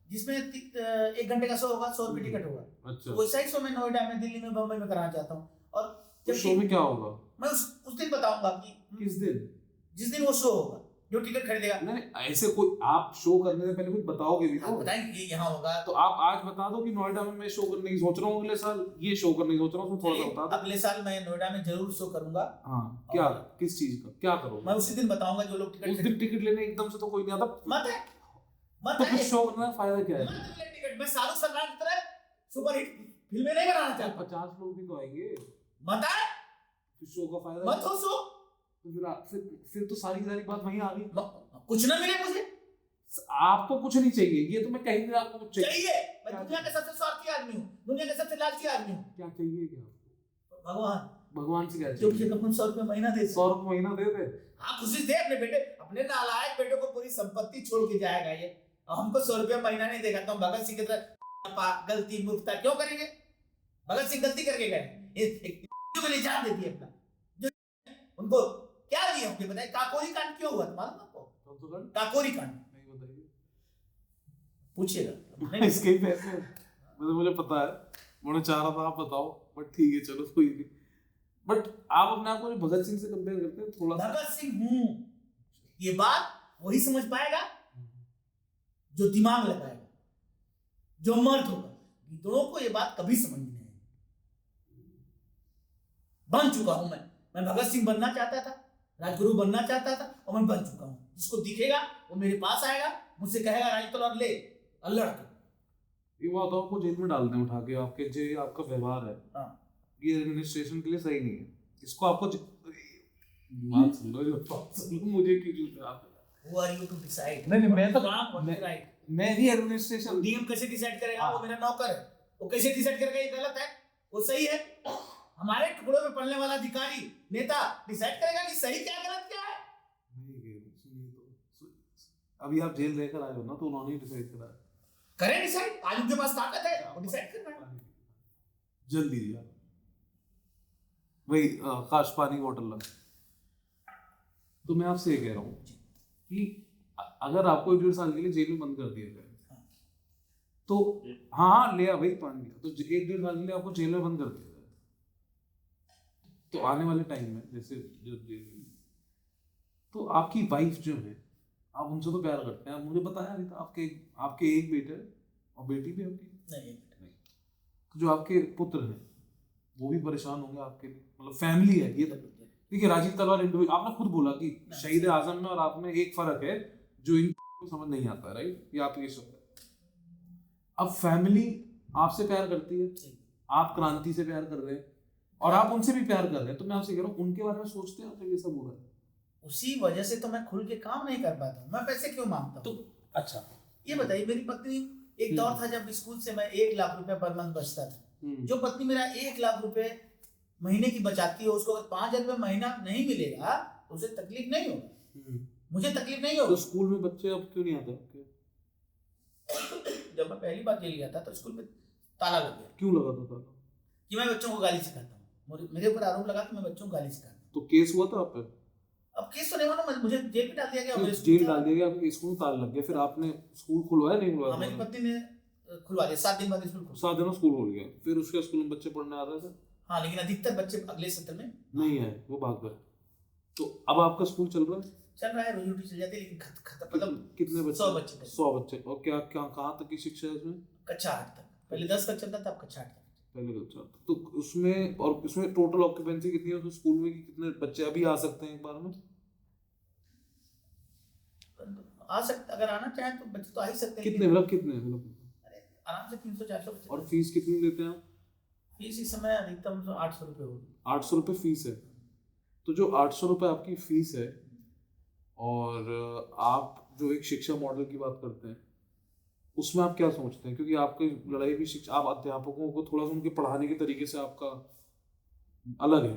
जिसमें 1 घंटे का शो होगा, 100 रुपये टिकट होगा। अच्छा, तो वैसा ही शो मैं नोएडा में, दिल्ली में, बम्बई में कराना चाहता हूँ। और तो शो में क्या होगा? मैं उस दिन बताऊंगा कि किस दिन? जिस दिन वो शो होगा, जो टिकट खरीदेगा। नहीं ऐसे कोई आप शो करने से पहले कुछ बताओगे भी तो। बताएंगे कि यहाँ होगा, तो आप आज बता दो कि नोएडा में मैं शो करने की सोच रहा हूँ, अगले साल ये शो करने की सोच रहा हूँ, थोड़ा सा बता दो। अगले साल मैं नोएडा में जरूर शो करूंगा। हाँ, क्या, किस चीज का क्या करोगे? मैं उसी दिन बताऊंगा जो लोग उस दिन टिकट लेने एकदम से तो कोई नहीं आता। मत है, मत तो है, फिर शो करने का फायदा क्या है? मत ले टिकट। मैं शाहरुख सलमान की तरह सुपर हिट फिल्में नहीं बनाना चाहता। 50 लोग भी तो आएंगे, मत है, फिर शो का फायदा मत हो शो। तो फिर तो सारी बात वहीं आ गई। कुछ ना मिले मुझे, आपको कुछ नहीं चाहिए, ये तो मैं कहीं नहीं, आपको कुछ चाहिए। मैं दुनिया का सबसे स्वार्थी आदमी हूँ, दुनिया का सबसे लालची आदमी हूँ। क्या चाहिए? क्या भगवान, भगवान से क्या जो चाहिए? मुझे 100 रुपये महीना दे, 100 रुपये महीना दे दे। हाँ, खुशी से दे अपने बेटे, अपने नालायक बेटे को पूरी संपत्ति छोड़ के जाएगा ये, और हमको 100 रुपये महीना नहीं देगा। तो भगत सिंह की तरह गलती मुफ्ता क्यों करेंगे? भगत सिंह गलती करके गए, एक को ले जान देती है अपना, जो उनको क्या लिए होंगे बताइए? काकोरी कांड क्यों हुआ मालूम आपको? कौन सा कांड? काकोरी कांड नहीं बताइए। पूछिएगा। इसके ही पैसे मुझे पता है, मैंने चाह रहा था आप बताओ, बट ठीक है चलो कोई नहीं। बट आप अपने आप को भगत सिंह से कंपेयर करते हैं थोड़ा सा। भगत सिंह हूं, ये बात वही समझ पाएगा जो दिमाग लगाएगा, जो मर्द होगा। गिद्धड़ों को ये बात कभी समझ नहीं आई। बन चुका हूं मैं भगत सिंह बनना चाहता था, राजगुरु बनना चाहता था, और मैं बन चुका हूं। जिसको दिखेगा वो मेरे पास आएगा, मुझसे कहेगा राजी तलवार ले अल्लाह के। ये बात आपको जेल में डाल दें उठा के, आपके जो ये आपका व्यवहार है हाँ। ये एडमिनिस्ट्रेशन के लिए सही नहीं है। इसको आपको बात सुन लो, जो बात सुन लो, मुझे क्यों जूते आप Who are you to decide? नहीं मैं तो right. मैं ही एडमिनिस्ट्रेशन डीएम कैसे डिसाइड करेगा? वो मेरा नौकर है, वो कैसे डिसाइड करेगा ये गलत है वो सही है? हमारे टुकड़ों में पड़ने वाला अधिकारी नेता डिसाइड करेगा कि सही क्या गलत क्या है? अभी आप जेल रहकर आए हो ना, तो उन्होंने ही डिसाइड करा है। करें डिसाइड, आज उनके पास ताकत है, वो डिसाइड कर रहा है। जल्दी यार वही काश पानी बॉटल ला। तो मैं आपसे ये कह रहा हूँ कि अगर आपको 1.5 साल के लिए जेल में बंद कर दिया जाए तो हाँ ले आ भाई पानी, तो 1.5 साल के लिए आपको जेल में बंद कर दिया जाए, तो आने वाले टाइम में जैसे तो आपकी वाइफ जो है, आप उनसे तो प्यार करते हैं, मुझे बताया नहीं था। आपके एक बेटे और बेटी भी आपकी नहीं। तो जो आपके पुत्र हैं वो भी परेशान होंगे आपके लिए, मतलब फैमिली है ये। देखिए राजीव तलवार आपने खुद बोला कि शहीद आजम में और आप में एक फर्क है जो इनको समझ नहीं आता, राइट? ये आपके शब्द है। अब फैमिली आपसे प्यार करती है, आप क्रांति से प्यार कर रहे हैं और आप उनसे भी प्यार कर रहे हैं, तो मैं आपसे कह रहा हूँ उनके बारे में सोचते हैं जब ये सब हो रहा है। उसी वजह से तो मैं खुल के काम नहीं कर पाता हूँ, मैं पैसे क्यों मांगता हूँ? तो अच्छा ये बताइए, मेरी पत्नी, एक दौर था जब स्कूल से मैं 1 लाख रुपए पर मंथ बचता था। जो पत्नी मेरा 1 लाख रुपए महीने की बचाती है, उसको अगर 5,000 रुपए महीना नहीं मिलेगा तो उसे तकलीफ नहीं होगा, मुझे तकलीफ नहीं होगी। तो स्कूल में बच्चे अब क्यों नहीं आते आपके? जब मैं पहली बार जेल गया था तो स्कूल में ताला लग गया। क्यों लगा था ताला? कि मैं बच्चों को गाली सिखाता हूँ, मेरे ऊपर आरोप लगा कि मैं बच्चों को गाली सिखाता हूँ। तो केस हुआ था आप पे? अब केस तो नहीं हुआ, मुझे जेल में डाल दिया गया। जेल डाल दिया गया, आपके स्कूल में ताला लग गया, फिर आपने स्कूल खुलवाया नहीं खुलवाया? मेरी पत्नी ने खुलवा दिया, 7 दिन बाद स्कूल खुला। 7 दिन स्कूल खुल गया, फिर उसके स्कूल में बच्चे पढ़ने आ रहे थे? हाँ, लेकिन अधिकतर बच्चे अगले सत्र में नहीं है, वो भाग गए। तो अब आपका स्कूल चल रहा है? चल रहा है, रोजी रोटी चल जाती है, लेकिन मतलब कितने बच्चे? 100 बच्चे। 100 बच्चे। और क्या क्या कहाँ तक की शिक्षा है उसमें? कक्षा 8 तक। पहले 10 तक चलता था, अब कक्षा 8 तक। पहले कक्षा। तो उसमें और उसमें टोटल ऑक्यूपेंसी कितनी है उस स्कूल में, कि कितने बच्चे अभी आ सकते हैं एक बार में? आ सकते, अगर आना चाहे तो बच्चे तो आ ही सकते हैं। कितने मतलब आराम से 300-400 बच्चे। और फीस कितनी लेते हैं आप? फीस इस समय अधिकतम 800 रुपये होगी। 800 रुपये फीस है। तो जो 800 रुपये आपकी फीस है, और आप जो एक शिक्षा मॉडल की बात करते हैं, उसमें आप क्या सोचते हैं? क्योंकि आपकी लड़ाई भी शिक्षा, आप अध्यापकों को थोड़ा सा उनके पढ़ाने के तरीके से आपका अलग है।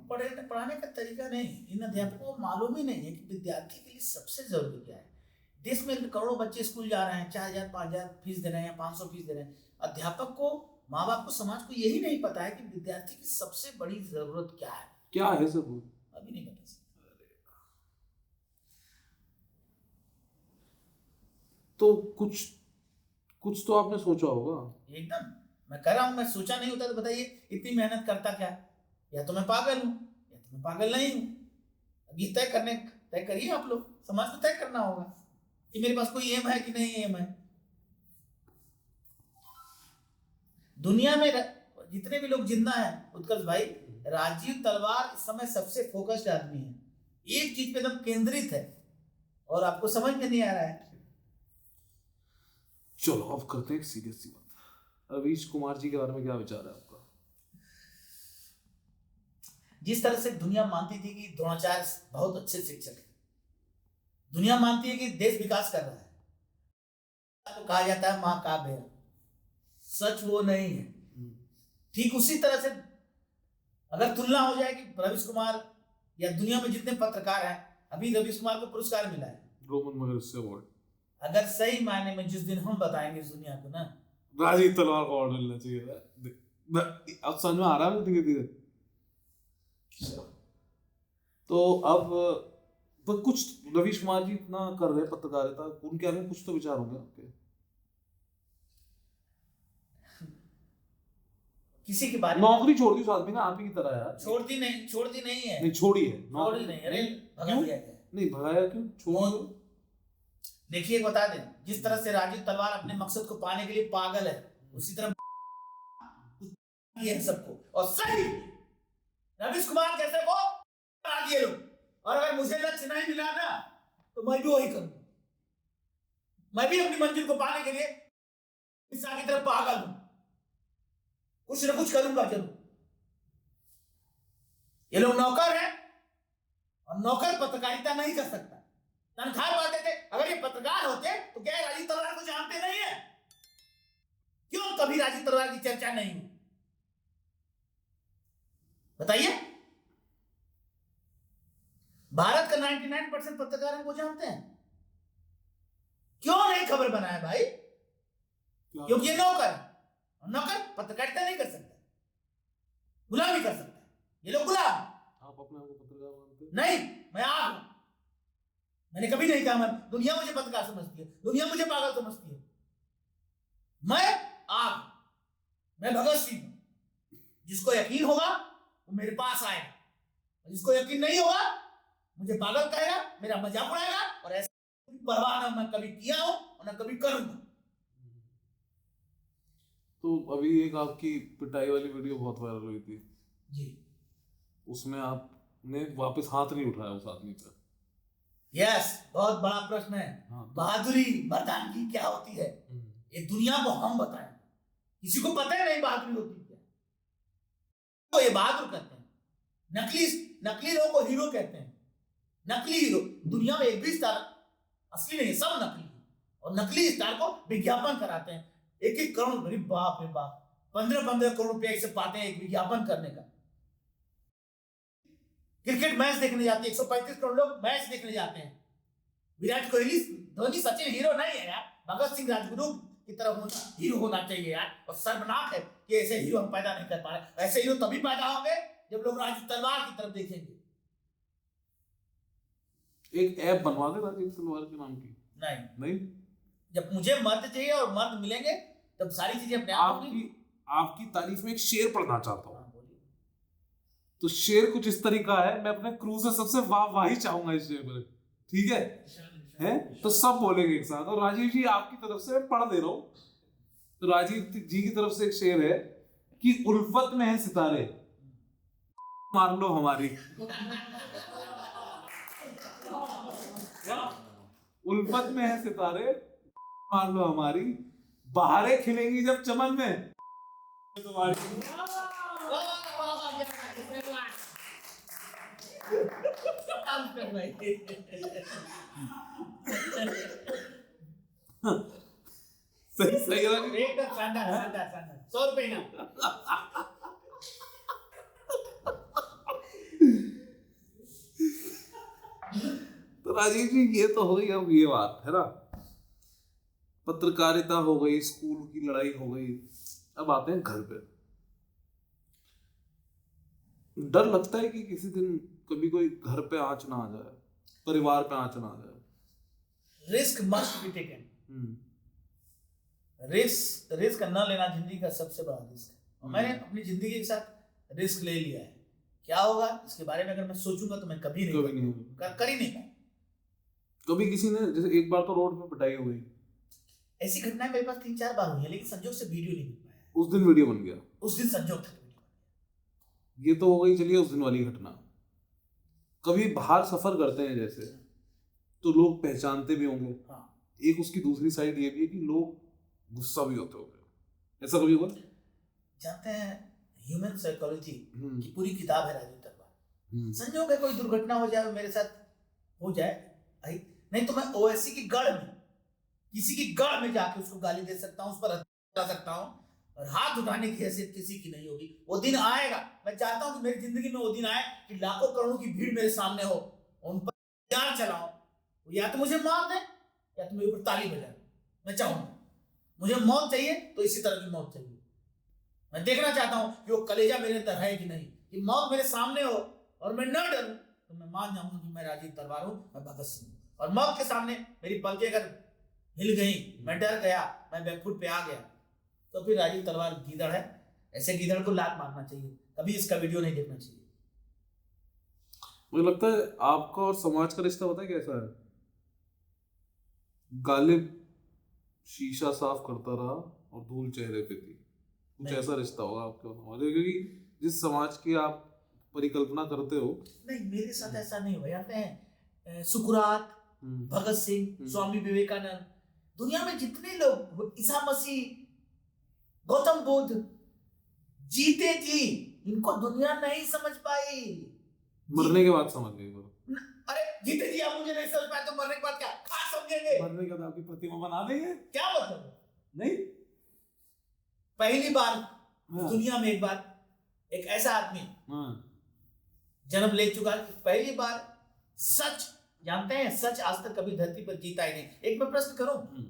पढ़ाने का तरीका नहीं, इन अध्यापकों को मालूम ही नहीं है कि विद्यार्थी के लिए सबसे जरूरी क्या है। देश में करोड़ों बच्चे स्कूल जा रहे हैं, 4,000 5,000 फीस दे रहे हैं, 500 फीस दे रहे हैं। अध्यापक को, माँ बाप को, समाज को यही नहीं पता है कि विद्यार्थी की सबसे बड़ी जरूरत क्या है। क्या है सर वो? अभी नहीं बता सकते। तो कुछ तो आपने सोचा होगा। एकदम, मैं कर रहा हूँ। मैं सोचा नहीं होता तो बताइए इतनी मेहनत करता क्या? या तो मैं पागल हूँ या तो मैं पागल नहीं हूँ। अब ये तय करिए आप लोग, समाज को तय करना होगा कि मेरे पास कोई एम है कि नहीं एम है। दुनिया में जितने भी लोग जिंदा हैं, उत्कर्ष भाई, राजीव तलवार इस समय सबसे फोकस्ड आदमी है, एक चीज पे एकदम केंद्रित है, और आपको समझ में नहीं आ रहा है। चलो अब करते हैं एक सीरियस सी बात। रवीश कुमार जी के बारे में क्या विचार है आपका? जिस तरह से दुनिया मानती थी कि द्रोणाचार्य बहुत अच्छे शिक्षक हैं, दुनिया मानती है कि देश विकास कर रहा है, तो कहा जाता है महाकाव्य है, सच वो नहीं है। ठीक उसी तरह से अगर तुलना हो जाए कि रवीश कुमार या दुनिया में जितने पत्रकार हैं, अभी रवीश कुमार को पुरस्कार मिला है, रोमन मगरसे अवार्ड। अगर सही मायने में जिस दिन हम बताएंगे इस दुनिया को ना, राजीव तलवार को अवार्ड मिलना चाहिए था। अब समझ में आ रहा है धीरे धीरे। तो अब तो कुछ रवीश कुमार जी इतना कर रहे हैं पत्रकारिता, उनके आगे कुछ तो विचार होंगे आपके। किसी के बारे में नौकरी छोड़ दी उस आदमी ने, आप ही की तरह यार। छोड़ती नहीं है, नहीं छोड़ी है, छोड़ी नहीं, अरे भगा दिया गया। नहीं भगाया क्यों, छोड़ दो। देखिए बता दें, जिस तरह से राजीव तलवार अपने मकसद को पाने के लिए पागल है, उसी तरह ये सबको, और सही रवीश कुमार जैसे को हटा दिए लोग। और अगर मुझे लक्ष्य नहीं मिला ना तो मैं भी वही करूंगा, मैं भी अपनी मंजिल को पाने के लिए इंसान की तरफ पागल हूं, कुछ ना कुछ करूंगा जरूर। ये लोग नौकर हैं और नौकर पत्रकारिता नहीं कर सकता, तनख्वाह पाते थे। अगर ये पत्रकार होते तो क्या राजीव तलवार को जानते नहीं है? क्यों कभी राजीव तलवार की चर्चा नहीं हुई बताइए? भारत का 99% पत्रकार हमको जानते हैं, क्यों नहीं खबर बनाया भाई? क्योंकि ये नौकर है, और नौकर पत्रकारिता नहीं कर सकता, गुलामी कर सकता है। ये लोग गुलाम। आप अपने आप को पत्रकार मानते हैं? नहीं, मैं आग हूं। मैंने कभी नहीं कहा मैं, दुनिया मुझे पत्रकार समझती है, दुनिया मुझे पागल समझती है। मैं आग, मैं भगत सिंह हूं। जिसको यकीन होगा वो मेरे पास आएगा, जिसको यकीन नहीं होगा मुझे पागल कहेगा, मेरा मजाक उड़ाएगा, और ऐसे परवाह ना मैं कभी किया हूं और ना कभी करूंगा। तो अभी एक आपकी पिटाई वाली वीडियो बहुत वायरल हुई थी जी, उसमें आपने वापस हाथ नहीं उठाया उस आदमी पर। यस, बहुत बड़ा प्रश्न है। हाँ, बहादुरी मर्दानगी क्या होती है ये दुनिया को हम बताएं, किसी को पता ही नहीं बहादुरी होती क्या। तो ये बहादुर कहते हैं, नकली लोगों को हीरो कहते हैं। नकली हीरो दुनिया में एक भी स्टार असली नहीं, सब नकली है। और नकली स्टार को विज्ञापन कराते हैं, 1-1 करोड़, अरे बाप रे बाप, 15-15 करोड़ रुपया से पाते हैं एक विज्ञापन करने का। क्रिकेट मैच देखने जाते हैं 135 करोड़ लोग मैच देखने जाते हैं। विराट कोहली, धोनी, सचिन हीरो नहीं है यार, भगत सिंह, राजगुरु की तरह हीरो होना चाहिए यार। और शर्मनाक है कि ऐसे हीरो हम पैदा नहीं कर पा रहे। ऐसे हीरो तभी पैदा होंगे जब लोग राजीव तलवार की तरफ देखेंगे। एक ऐप बनवा दे राजीव तलवार के नाम की। नहीं, जब मुझे मर्द चाहिए और मर्द मिलेंगे तब सारी चीजें अपने आप होंगी। आपकी तारीफ में एक शेर पढ़ना चाहता हूँ। हाँ, बोलिए। तो शेर कुछ इस तरीका है, मैं अपने क्रू से सबसे वाह चाहूंगा इस शेर पर, ठीक है? तो सब बोलेंगे एक साथ। और राजीव जी आपकी तरफ से मैं पढ़ दे रहा हूँ। तो राजीव जी की तरफ से एक शेर है कि उल्फत में है सितारे, मार लो हमारी। उल्फत में है सितारे, मार लो हमारी, बहारें खिलेंगी जब चमन में तुम्हारी। सही है ना? एकदम शानदार। 100 रुपए ना। तो राजीव जी ये तो हो गई, अब ये बात है ना, पत्रकारिता हो गई, स्कूल की लड़ाई हो गई, अब आते हैं घर पे। डर लगता है कि किसी दिन कभी कोई घर पे आंच ना आ जाए, परिवार पे आंच ना आ जाए? Risk must be taken. Risk न लेना जिंदगी का सबसे बड़ा रिस्क है। और मैंने अपनी जिंदगी के साथ रिस्क ले लिया है। क्या होगा इसके बारे में अगर मैं सोचूंगा तो मैं कभी नहीं कर ही नहीं पाऊंगा। कभी किसी ने, जैसे एक बार तो रोड पे पिटाई हो गई, ऐसी घटनाएं मेरे पास 3-4 बार हुई है, लेकिन संजोग से वीडियो नहीं मिल पाया। उस दिन वीडियो बन गया, उस दिन संजोग था वीडियो। ये तो हो गई चलिए उस दिन वाली घटना। कभी बाहर सफर करते हैं जैसे, तो लोग पहचानते भी होंगे। हाँ। एक उसकी दूसरी साइड ये भी है कि लोग गुस्सा भी होते होंगे, ऐसा कभी हुआ? जानते हैं ह्यूमन साइकोलॉजी हम्म। की पूरी किताब है राजीव तलवार। संजोग है कोई दुर्घटना हो जाए, मेरे साथ हो जाए, नहीं तो मैं ओएससी की गढ़ में, किसी की गढ़ में जाके उसको गाली दे सकता हूँ, उस पर हत्या कर सकता हूँ, और हाथ उठाने की हैसियत किसी की नहीं होगी। वो दिन आएगा, मैं चाहता हूँ कि मेरी जिंदगी में वो दिन आए कि लाखों करोड़ों की भीड़ मेरे सामने हो, उन पर यार चलाओ, या तो मुझे मार दे या तो मेरे ऊपर ताली बजाए। मैं चाहूंगा, मुझे मौत चाहिए तो इसी तरह की मौत चाहिए। मैं देखना चाहता हूँ कि वो कलेजा मेरे अंदर है कि नहीं, कि मौत मेरे सामने हो और मैं न डरूं, तो मैं मान जाऊंगा कि मैं राजीव तलवार हूं, मैं भगत सिंह हूं। और मौत के सामने मेरी पलकें अगर हिल गई, मैं डर गया, मैं बैकफुट पे आ गया, तो फिर राजीव तलवार गीदड़ है। ऐसे गीदड़ को लात मारना चाहिए, कभी इसका वीडियो नहीं देखना चाहिए। मुझे लगता है आपका और समाज का रिश्ता पता है कैसा है? गालिब शीशा साफ करता रहा और धूल चेहरे पे थी, कुछ नहीं। ऐसा रिश्ता होगा आपका और समाज का, क्योंकि जिस समाज की आप परिकल्पना करते हो। नहीं, मेरे साथ ऐसा नहीं हुआ। जानते हैं सुकरात, भगत सिंह, स्वामी विवेकानंद, दुनिया में जितने लोग, ईसा मसीह, गौतम बुद्ध जीते जी, इनको दुनिया नहीं समझ पाई। मरने के बाद समझ गए। अरे जीते जी आप मुझे नहीं समझ पाए तो मरने के बाद क्या समझेंगे? मरने के बाद आपकी प्रतिमा बना देंगे, क्या मतलब? नहीं? पहली बार हाँ। दुनिया में एक बार एक ऐसा आदमी हाँ। जन्म ले चुका है, पहली बार सच, जानते हैं सच आज तक कभी धरती पर जीता ही नहीं। एक मैं प्रश्न करूं,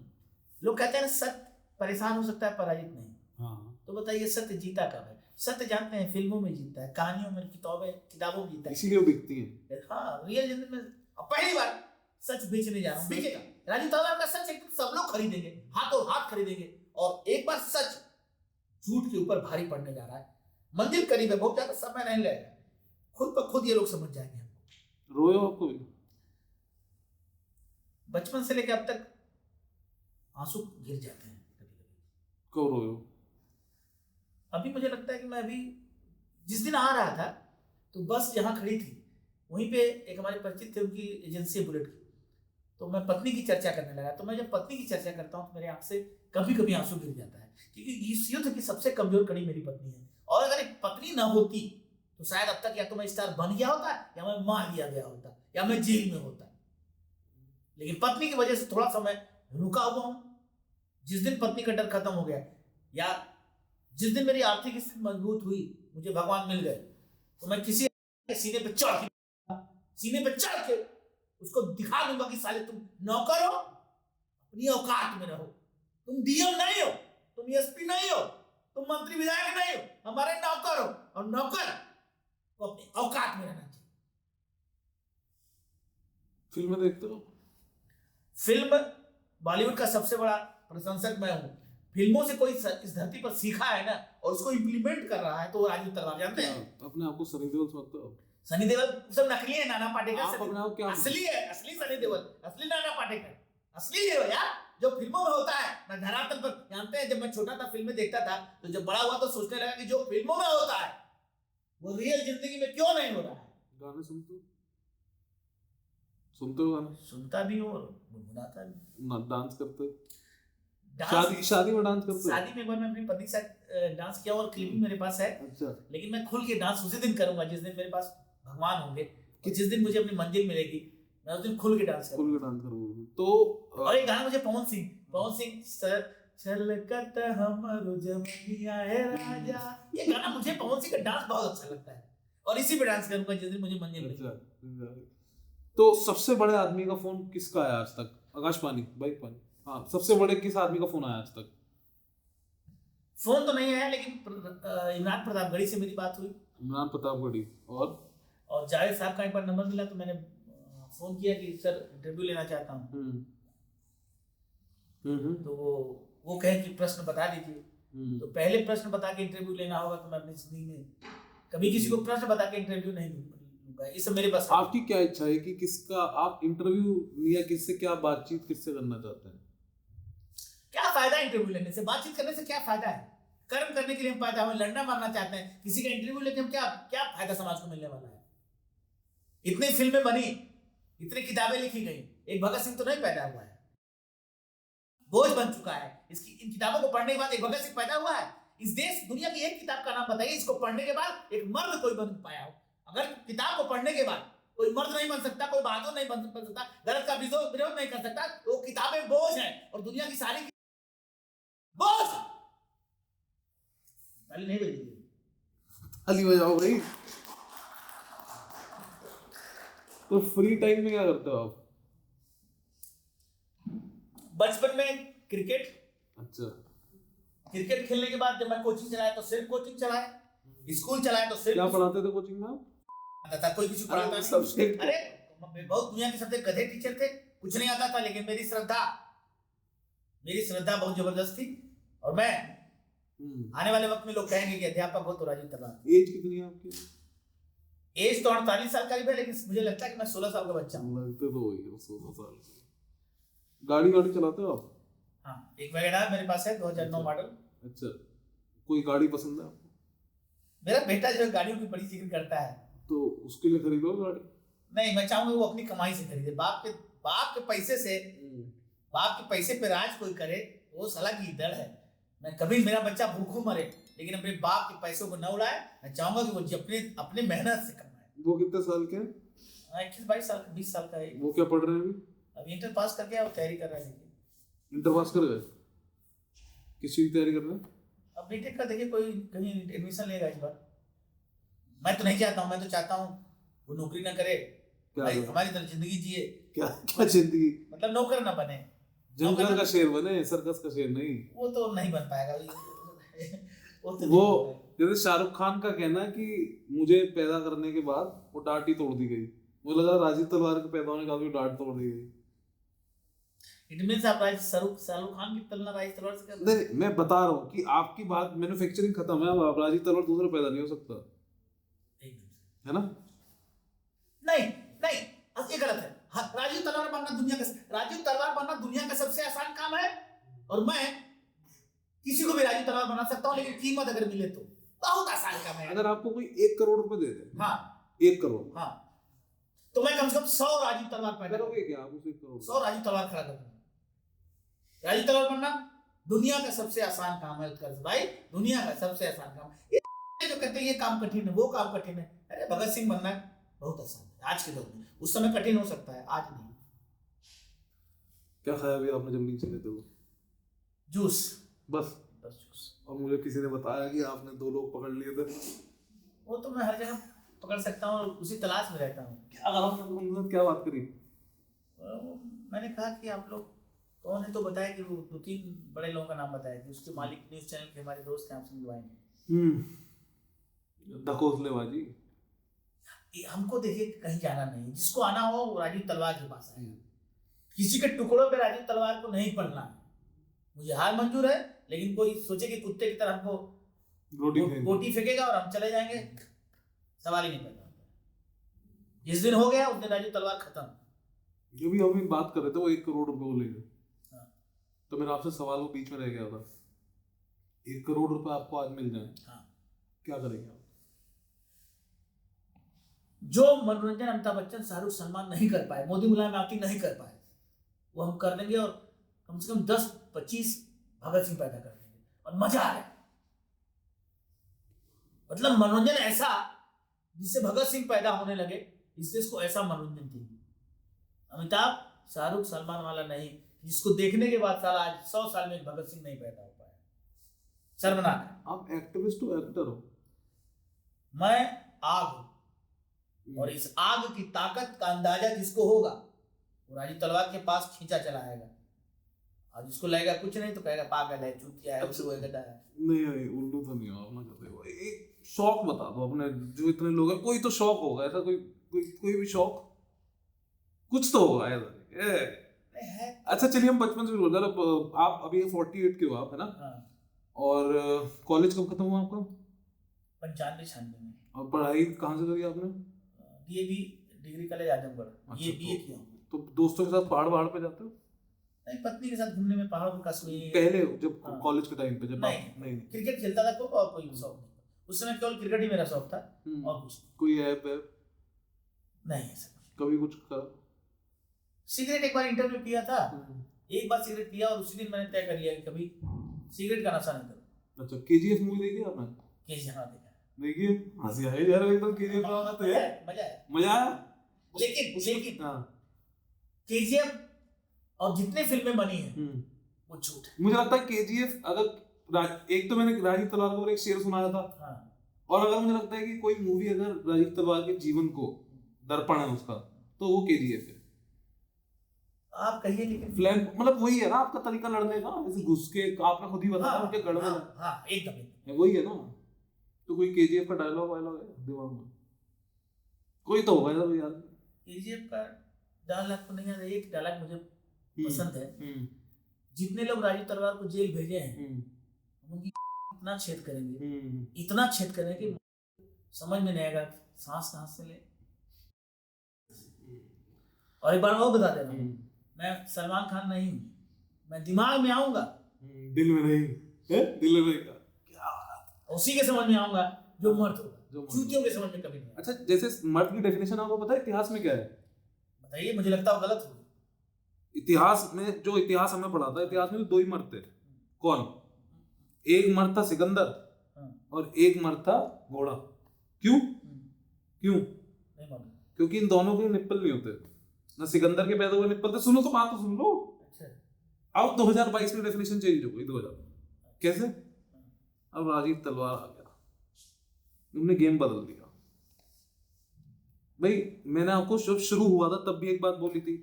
लोग कहते हैं सत्य परेशान हो सकता है, पराजित नहीं। हाँ। तो बताइए सत्य जीता कब है? सत्य जानते हैं फिल्मों में जीता है, कहानियों में, किताबों में जीता है। इसीलिए वो बिकती है। हाँ, रियल जिंदगी में पहली बार सच बेचने जा रहा हूँ, बिकेगा। राजीव तलवार का सच एक सब लोग खरीदेंगे, हाथों हाथ खरीदेंगे। और एक बार सच झूठ के ऊपर भारी पड़ने जा रहा है, मंजिल करीब है, बहुत ज्यादा समय नहीं लगेगा, खुद पर खुद ये लोग समझ जाएंगे। रोए हो आपको भी? बचपन से लेकर अब तक आंसू गिर जाते हैं कभी कभी। कब रोए हो? अभी मुझे लगता है कि मैं अभी जिस दिन आ रहा था तो बस जहाँ खड़ी थी वहीं पे एक हमारे परिचित थे, उनकी एजेंसी है बुलेट की, तो मैं पत्नी की चर्चा करने लगा। तो मैं जब पत्नी की चर्चा करता हूँ तो मेरे आंख से कभी कभी आंसू गिर जाता है, क्योंकि इस युद्ध की सबसे कमजोर कड़ी मेरी पत्नी है। और अगर एक पत्नी ना होती तो शायद अब तक या तो मैं स्टार बन गया होता, या मैं मार दिया गया होता, या मैं जेल में होता। लेकिन पत्नी की वजह से थोड़ा सा मैं रुका हुआ हूं। जिस दिन पत्नी का डर खत्म हो गया, या जिस दिन मेरी आर्थिक स्थिति मजबूत हुई, मुझे भगवान मिल गए, तो मैं किसी के सीने पे चढ़ के उसको दिखा दूंगा कि साले तुम नौकर हो, अपनी औकात में रहो। तुम डीएम नहीं हो, तुम एसपी नहीं हो, तुम मंत्री विधायक नहीं हो, हमारे नौकर हो। और नौकर को अपनी औकात में रहना चाहिए। फिल्में देखते हो? फिल्म बॉलीवुड का सबसे बड़ा प्रशंसक मैं हूं। फिल्मों से कोई इस धरती पर सीखा है ना और उसको इंप्लीमेंट कर रहा है तो वो राजीव तलवार। जानते हैं अपने आप को सनी देओल समझते हो? सनी देओल सब नकली है, नाना पाटेकर आप अपने आप क्या असली है, असली सनी देओल, असली नाना पाटेकर, असली हीरो यार, जो फिल्मों में होता है ना धरातल पर। जानते हैं जब मैं छोटा था फिल्में देखता था, तो जब बड़ा हुआ तो सोचने लगा कि जो फिल्मों में होता है वो रियल जिंदगी में क्यों नहीं हो रहा है। गाने सुनते हो? सुनते हो गाने? सुनता भी हूँ और गुनगुनाता भी। ना डांस करते हो? डांस, शादी में डांस करते हो? शादी में एक बार मैं अपनी पत्नी के साथ डांस किया और क्लिप भी मेरे पास है। अच्छा। लेकिन मैं खुल के डांस उसी दिन करूंगा जिस दिन मेरे पास भगवान होंगे, कि जिस दिन मुझे अपनी मंजिल मिलेगी, मैं उस दिन खुल के डांस खुल करूंगा। के डांस करोगे तो और एक गाना मुझे पवन सिंह सर छलकत हमरो जमनिया है राजा, ये गाना मुझे पवन सिंह का डांस बहुत अच्छा लगता है और इसी पे डांस करूंगा जिस दिन मुझे मंजिल मिलेगी। अच्छा। तो सबसे बड़े आदमी का फोन किसका आया आज तक? आकाशवाणी, बाइक पानी। हाँ, सबसे बड़े किस आदमी का फोन आया आज तक? फोन तो नहीं है, लेकिन इमरान प्रतापगढ़ी से मेरी बात हुई। इमरान प्रतापगढ़ी और जावेद साहब का एक बार नंबर मिला तो मैंने फोन किया कि सर इंटरव्यू लेना चाहता हूँ। तो वो कहे कि प्रश्न बता दीजिए। तो पहले प्रश्न बता के इंटरव्यू लेना होगा, तो मैं अपनी जिंदगी में कभी किसी को प्रश्न बता के इंटरव्यू नहीं लूंगा। ये सब मेरे पास। आपकी क्या इच्छा है कि किसका आप इंटरव्यू या किससे क्या बातचीत किससे करना चाहते हैं? क्या फायदा इंटरव्यू लेने से? बातचीत करने से क्या फायदा है? कर्म करने के लिए हम फायदा, हमें लड़ना मारना चाहते हैं, किसी का इंटरव्यू लेके हम क्या फायदा समाज को मिलने वाला है? इतनी फिल्में बनी, इतनी किताबें लिखी गई, एक भगत सिंह तो नहीं पैदा हुआ है, बोझ बन चुका है। इन किताबों को पढ़ने के बाद एक भगत सिंह पैदा हुआ है? इस देश दुनिया की एक किताब का नाम बताइए इसको पढ़ने के बाद एक मर्द कोई बन पाया हो। अगर किताब को पढ़ने के बाद कोई मर्द नहीं बन सकता, कोई बहादुर नहीं बन सकता, गलत का विरोध नहीं कर सकता, तो किताबें बोझ है। और दुनिया की सारी बोझ नहीं बजेगी। अली बजाओ भाई। तो फ्री टाइम में क्या करते हो आप? बचपन में क्रिकेट। अच्छा। क्रिकेट खेलने के बाद जब मैं कोचिंग चलाया तो सिर्फ कोचिंग चलाया, स्कूल चलाया तो सिर्फ। क्या पढ़ाते थे कोचिंग में आप? आता था, कोई किसी को अरे पढ़ाता वो नहीं। subject- अरे बहुत दुनिया के सबसे गधे टीचर थे, कुछ नहीं आता था, लेकिन मेरी श्रद्धा बहुत जबरदस्त थी। और मैं आने वाले वक्त में लोग कहेंगे कि अध्यापक हो तो राजीव तलवार। एज कितनी है आपकी? एज तो 48 साल करीब है, लेकिन मुझे लगता है कि मैं 16 साल का बच्चा हूँ। लगते तो वही हो 16 साल के। गाड़ी चलाते हो आप? हाँ, एक वैगनआर मेरे पास है 2009 मॉडल। अच्छा, कोई गाड़ी पसंद है आपको? मेरा बेटा जो है गाड़ियों की बड़ी जिक्र करता है, तो उसके लिए खरीदो गाड़ी। नहीं मैं चाहूंगा वो अपनी कमाई से खरीदे। बाप के पैसे से, बाप के पैसे पे राज कोई करे वो साला की दड़ है। मैं कभी मेरा बच्चा भूखों मरे, लेकिन अपने बाप के पैसों को न उड़ाए। मैं चाहूंगा कि वो अपने मेहनत से कमाए। वो कितने साल के हैं? 21-22 साल, 20 साल का है। वो क्या पढ़ रहे हैं अभी? अब इंटर पास करके और तैयारी कर रहा है। इंटर पास कर गए? किस चीज की तैयारी कर रहे हैं? अब बीटेक का देखिए कोई कहीं एडमिशन लेगा इस बार। मैं तो नहीं चाहता हूँ, मैं तो चाहता हूँ वो नौकरी ना करे, भाई हमारी तरह जिंदगी जिए। क्या जिंदगी? मतलब नौकर ना बने, जंगल का शेर बने, सर्कस का शेर नहीं। वो तो नहीं बन पाएगा। वो जैसे शाहरुख खान का कहना है कि मुझे पैदा करने के बाद वो डांट ही तोड़ दी गई। मुझे लगा राजीव तलवार के पैदा होने के बाद भी डांट तोड़ दी गई। इट मींस आप शाहरुख खान की तुलना राजीव तलवार से कर रहे हैं? नहीं, मैं बता रहा हूँ कि आपकी बात मैन्युफैक्चरिंग खत्म है। अब राजीव तलवार दूसरा पैदा नहीं हो सकता, है ना? नहीं नहीं, ये गलत है। राजीव तलवार बनना दुनिया का सबसे आसान काम है। और मैं किसी को भी राजीव तलवार बना सकता हूँ, लेकिन कीमत अगर मिले तो बहुत आसान काम है। अगर आपको कोई 1 करोड़ रुपए दे दे, हाँ 1 करोड़, हाँ, तो मैं कम से कम 100 राजीव तलवार पैदा करोगे क्या आप उस 1 करोड़? 100 राजीव तलवार खड़ा कर दूंगा। राजीव तलवार बनना दुनिया का सबसे आसान काम है उत्कर्ष भाई, दुनिया का सबसे आसान काम। ये जो कहते हैं ये काम कठिन है, वो काम कठिन है, अरे भगत सिंह बनना बहुत आसान है आज के दौर में। उस समय कठिन हो सकता है, आज नहीं। क्या खाया अभी आपने जब नीचे लेते हो? जूस, बस जूस। और मुझे किसी ने बताया कि आपने 2 लोग पकड़ लिए थे। वो तो मैं हर जगह पकड़ सकता हूँ, उसी तलाश में रहता हूँ। क्या आपने उनके साथ क्या बात करी? मैंने कहा कि आप लोग कौन है, तो बताया कि वो 2-3 बड़े लोगों का नाम बताया कि उसके मालिक न्यूज चैनल के हमारे दोस्त हैं, आपसे मिलवाएंगे। धकोसलेबाजी। हमको देखिए कहीं जाना नहीं, जिसको आना हो वो राजीव तलवार के पास आए। किसी के टुकड़ों पे राजीव तलवार को नहीं पढ़ना है। मुझे हार मंजूर है, लेकिन कोई सोचे कि कुत्ते की तरह हमको रोटी फेंकेगा और हम चले जाएंगे, सवाल ही नहीं पैदा होता। जिस दिन हो गया उस दिन राजीव तलवार खत्म। जो भी हम बात कर रहे थे वो 1 करोड़ रुपए को लेकर, हाँ। तो मेरा आपसे सवाल वो बीच में रह गया था। 1 करोड़ रुपए आपको आज मिल जाए, हाँ। क्या करेंगे आप? जो मनोरंजन अमिताभ बच्चन, शाहरुख, सलमान नहीं कर पाए, मोदी मुलायम यादव नहीं कर पाए, वो हम कर देंगे। और कम से कम 10-25 भगत सिंह पैदा कर देंगे और मजा आए। मतलब मनोरंजन ऐसा जिससे भगत सिंह पैदा होने लगे, इस देश को ऐसा मनोरंजन चाहिए। अमिताभ, शाहरुख, सलमान वाला नहीं, जिसको देखने के बाद साला आज 100 साल में भगत सिंह नहीं पैदा हो पाया। शर्मनाक है। आप एक्टिविस्ट हो एक्टर हो? मैं आग हूं, और इस आग की ताकत का अंदाजा जिसको होगा वो राजीव तलवार के पास खींचा चला आएगा, और जिसको लगेगा कुछ नहीं तो कहेगा पागल है, चूतिया है, उसको गधा है। नहीं, उल्लू तो नहीं हो आप ना करते हो। एक शौक बता दो अपने, जो इतने लोग हैं, कोई तो शौक होगा ऐसा, कोई भी शौक कुछ तो होगा ऐसा। अच्छा चलिए हम बचपन से शुरू करते हैं। आप अभी 48 के हो आप, है ना? हाँ। और कॉलेज कब खत्म हुआ आपका? 95-96 में। और पढ़ाई कहाँ से करी आपने? DAV degree college Azamgarh. अच्छा, ये बीए किया हूँ। तो दोस्तों के साथ पहाड़ पे जाते हो? नहीं, पत्नी के साथ घूमने में पहाड़ों में कश्मीर। पहले जब हाँ। कॉलेज के टाइम पे जब नहीं, क्रिकेट खेलता था खूब, और कोई शौक नहीं। उस समय केवल क्रिकेट ही मेरा शौक था, और कुछ कोई ऐप नहीं। ऐसा कभी कुछ करा? सिगरेट एक बार इंटरव्यू किया था, एक बार सिगरेट पिया, और उसी दिन मैंने तय कर लिया कि कभी सिगरेट का नशा नहीं करूँ। अच्छा, केजीएफ मूवी देखी आपने? हाँ देखा। देखिए, हंसी आई यार एकदम। केजीएफ वाला तो है, मजा आया। लेकिन हाँ, केजीएफ और जितने फिल्में बनी हैं वो झूठ है। मुझे लगता है केजीएफ, अगर एक तो मैंने राजीव तलवार का एक शेर सुनाया था, हाँ। और अगर मुझे लगता है कि कोई मूवी अगर राजीव तलवार के जीवन को दर्पण है उसका, तो वो केजीएफ है। आप कहिए, लेकिन फ्लैंक मतलब वही है ना आपका तरीका लड़ने का, जैसे घुस के आपने खुद ही बताया उनके गढ़ में। हाँ, एकदम वही है ना। तो कोई केजीएफ का डायलॉग वायलॉग है दिमाग में? कोई तो होगा यार। केजीएफ का डायलॉग तो नहीं है, एक डायलॉग मुझे पसंद है। हम्म, जितने लोग राजीव तलवार को जेल भेजे हैं हम्म, हम उनकी इतना छेद करेंगे, हम्म, इतना छेद करेंगे कि समझ में नहीं आएगा सांस कहाँ से ले। और एक बार और बता दे रहा हूँ, मैं सलमान खान नहीं हूँ, मैं दिमाग में आऊंगा, दिल में नहीं है, दिल में नहीं का। उसी के समझ में आऊंगा जो मर्द होगा, जो मर्द चूतियों के समझ में कभी नहीं आएगा। अच्छा, जैसे मर्द की डेफिनेशन आपको पता है इतिहास में क्या है? बताइए, मुझे लगता है वो गलत होगा। इतिहास में जो इतिहास हमें पढ़ा था, इतिहास में तो 2 ही मर्द थे। कौन? एक मर्द था सिकंदर और एक मर्द था घोड़ा। क्यों? क्यों? नहीं मालूम। क्योंकि इन दोनों के निप्पल नहीं होते ना, सिकंदर के पैदा हुए निप्पल थे। सुनो तो बात तो सुन लो। अच्छा, अब 2022 में डेफिनेशन चेंज हो गई। 2000 कैसे? अब राजीव तलवार आ गया, उन्होंने गेम बदल दिया। भाई मैंने आपको जब शुरू हुआ था तब भी एक बात बोली थी,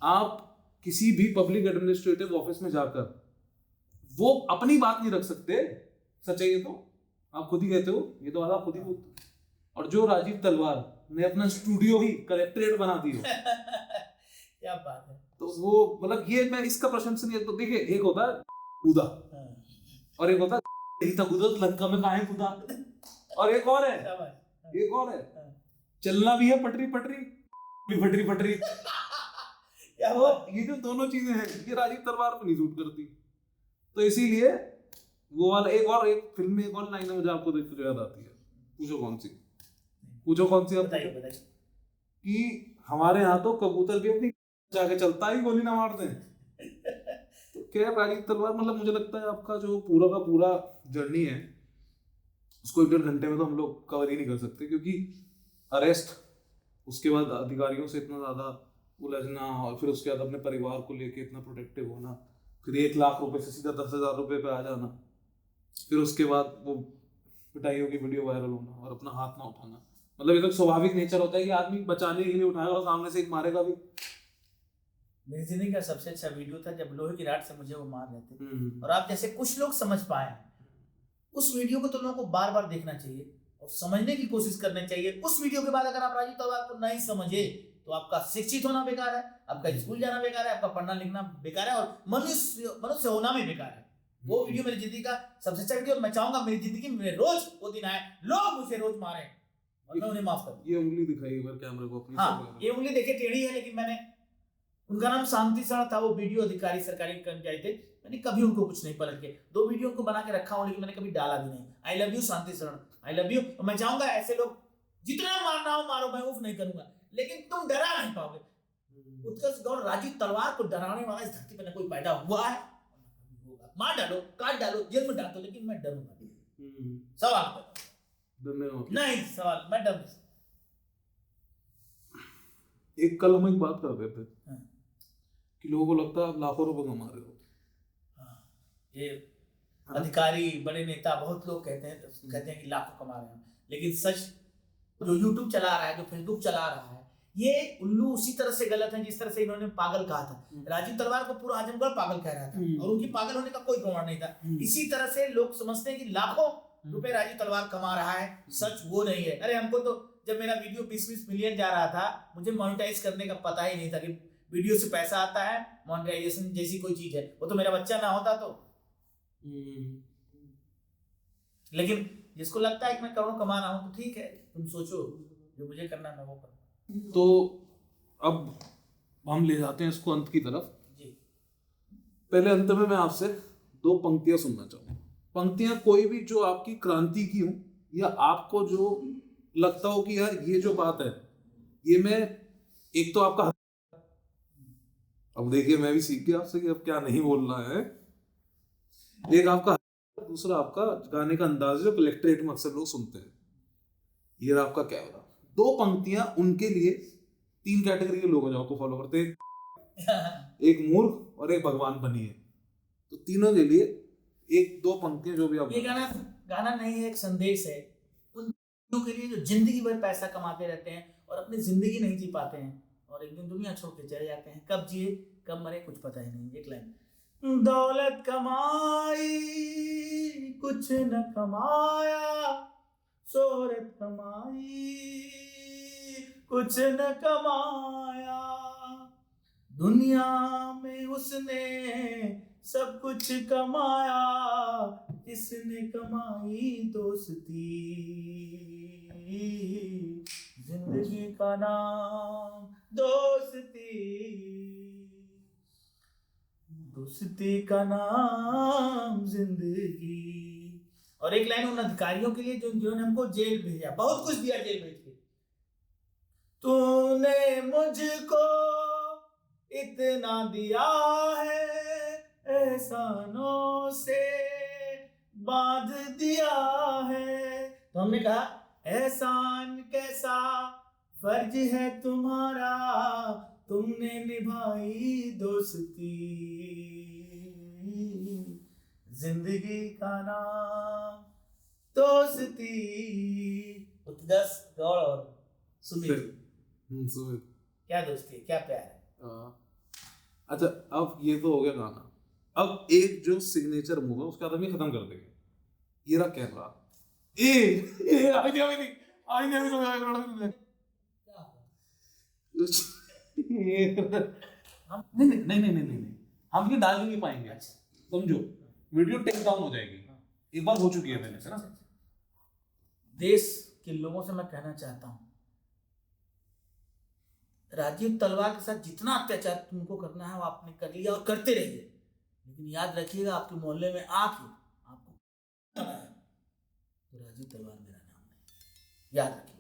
आप किसी भी पब्लिक एडमिनिस्ट्रेटिव ऑफिस में जाकर वो अपनी बात नहीं रख सकते। सच है ये तो, आप खुद ही कहते हो, ये तो आप खुद ही बोलते हो। और जो राजीव तलवार ने अपना स्टूडियो ही कलेक्ट्रेट बना दिया क्या बात है। तो वो मतलब ये मैं इसका प्रशंसनीय। तो देखिए, एक होता है कूदा और एक होता है यही था कूदा तो लंका में काहे कूदा, और एक और है, एक और है चलना भी है पटरी पटरी भी पटरी पटरी। क्या तो ये जो दोनों चीजें हैं ये राजीव तलवार पे नहीं सूट करती। तो इसीलिए वो वाला एक फिल्म में एक और लाइन है मुझे आपको देख के याद आती है। पूछो कौन सी? पूछो कौन सी? बताइए बताइए। कि हमारे यहाँ तो कबूतर भी अपनी जाके चलता ही गोली ना मार दें। तो क्या राजीव तलवार मतलब मुझे लगता है आपका जो पूरा का पूरा जर्नी है उसको 1-1.5 घंटे में तो हम लोग कवर ही नहीं कर सकते, क्योंकि अरेस्ट, उसके बाद अधिकारियों से इतना ज्यादा उलझना, और फिर उसके बाद अपने परिवार को लेके इतना प्रोटेक्टिव होना, फिर 1 लाख रुपए से सीधा 10,000 रुपए पे आ जाना, फिर उसके बाद वो पिटाइयों की वीडियो वायरल होना और अपना हाथ ना उठाना। मतलब ये तो स्वाभाविक नेचर होता है कि आदमी बचाने के लिए उठाएगा और सामने से एक मारेगा भी। मेरी जिंदगी का सबसे अच्छा वीडियो था जब लोहे की राड से मुझे वो मार रहे थे। और आप जैसे कुछ लोग समझ पाए उस वीडियो को, तो लोगों को बार बार देखना चाहिए और समझने की कोशिश करनी चाहिए। उस वीडियो के बाद अगर आप राजीव तलवार को नहीं समझे तो आपका शिक्षित होना बेकार है, आपका स्कूल जाना बेकार है, आपका पढ़ना लिखना बेकार है, और मनुष्य होना भी बेकार है। वो वीडियो मेरी जिंदगी का सबसे अच्छा वीडियो। मैं चाहूंगा मेरी जिंदगी में रोज वो दिन आए, लोग मुझे रोज मारे और मैं उन्हें माफ कर दूं। ये उंगली दिखाई एक बार कैमरे को अपनी। हाँ, ये उंगली देखे टेढ़ी है, लेकिन मैंने, उनका नाम शांति सर था, वो वीडियो अधिकारी सरकारी कर्मचारी थे। मैंने कभी उनको कुछ नहीं पलट के 2 वीडियो को बना के रखा हूँ, लेकिन मैंने कभी डाला भी नहीं। आई लव यू शांति शरण, आई लव यू। मैं चाहूंगा ऐसे लोग जितना मारना हो मारो, मैं उफ नहीं करूंगा, लेकिन तुम डरा नहीं पाओगे। उत्कर्ष गौड़ राजीव तलवार को डराने वाला इस धरती पर न कोई पैदा हुआ है, मार डालो, काट डालो, जेल में डाल दो, लेकिन मैं डरूंगा नहीं। सवाल नहीं, सवाल मैं डर नहीं। एक कल हम एक बात कर रहे थे कि लोगों को लगता है आप लाखों रुपए कमा रहे हो। ये अधिकारी, बड़े नेता, बहुत लोग कहते हैं कि लाखों कमा रहे हैं, लेकिन सच जो यूट्यूब चला रहा है, जो फेसबुक चला रहा है, ये उल्लू उसी तरह से गलत है जिस तरह से इन्होंने पागल कहा था। राजीव तलवार को पूरा आजमगढ़ पागल कह रहा था और उनकी पागल होने का कोई प्रमाण नहीं था। इसी तरह से लोग समझते हैं कि लाखों रुपए राजीव तलवार कमा रहा है, सच वो नहीं है। अरे हमको तो जब मेरा वीडियो 20-20 मिलियन जा रहा था, मुझे मोनेटाइज करने का पता ही नहीं था कि वीडियो से पैसा आता है, मोनेटाइजेशन जैसी कोई चीज है। वो तो मेरा बच्चा ना होता तो। लेकिन जिसको लगता है कि मैं करोड़ कमा रहा हूं तो ठीक है, तुम सोचो, जो मुझे करना मैं वो करूं। तो अब हम ले जाते हैं इसको अंत की तरफ। जी। पहले अंत में मैं आपसे 2 पंक्तियां सुनना चाहूंगा। पंक्तियां कोई भी जो आपकी क्रांति की हो, या आपको जो लगता हो कि यार ये जो बात है ये मैं, एक तो आपका, अब देखिए मैं भी सीख गया आपसे कि अब क्या नहीं बोलना है। एक आपका, दूसरा आपका गाने का अंदाज जो कलेक्ट्रेट में अक्सर लोग सुनते हैं, ये आपका क्या होगा। 2 पंक्तियां उनके लिए, 3 कैटेगरी के लोग जो आपको फॉलो करते हैं, एक मूर्ख और एक भगवान बनी है। तो तीनों के लिए 1-2 पंक्तियां जो भी आप। ये गाना नहीं है, एक संदेश है उन लोगों के लिए जो जिंदगी भर पैसा कमाते रहते हैं और अपनी जिंदगी नहीं जी पाते हैं और एक दिन दुनिया छोड़ के चले जाते हैं। कब जिए कब मरे कुछ पता ही नहीं। एक लाइन, दौलत कमाई कुछ न कमाया, शोहरत कमाई कुछ न कमाया, दुनिया में उसने सब कुछ कमाया, इसने कमाई दोस्ती, जिंदगी का नाम दोस्ती, दोस्ती का नाम जिंदगी। और एक लाइन उन अधिकारियों के लिए जिन्होंने हमको जेल भेजा, बहुत कुछ दिया जेल भेज के। तूने मुझको इतना दिया है, एहसानों से बांध दिया है। तो हमने कहा एहसान कैसा फर्ज है तुम्हारा, तुमने निभाई दोस्ती, जिंदगी का नाम दोस्ती। उत्कर्ष गौड़ और सुमित, सुमित क्या दोस्ती है, क्या प्यार है। अच्छा, अब ये तो हो गया गाना। अब एक जो सिग्नेचर मूव है उसके बाद हम ये खत्म कर देंगे। ये रहा कैमरा। नहीं, हम ये डाल नहीं पाएंगे। समझो, वीडियो टेक डाउन हो जाएगी। एक बार हो चुकी है मैंने, है ना। देश के लोगों से मैं कहना चाहता हूं, राजीव तलवार के साथ जितना अत्याचार तुमको करना है वो आपने कर लिया और करते रहिए, लेकिन याद रखिएगा आपके मोहल्ले में आके आपको तो राजीव तलवार मेरा नाम नहीं, याद रखिए।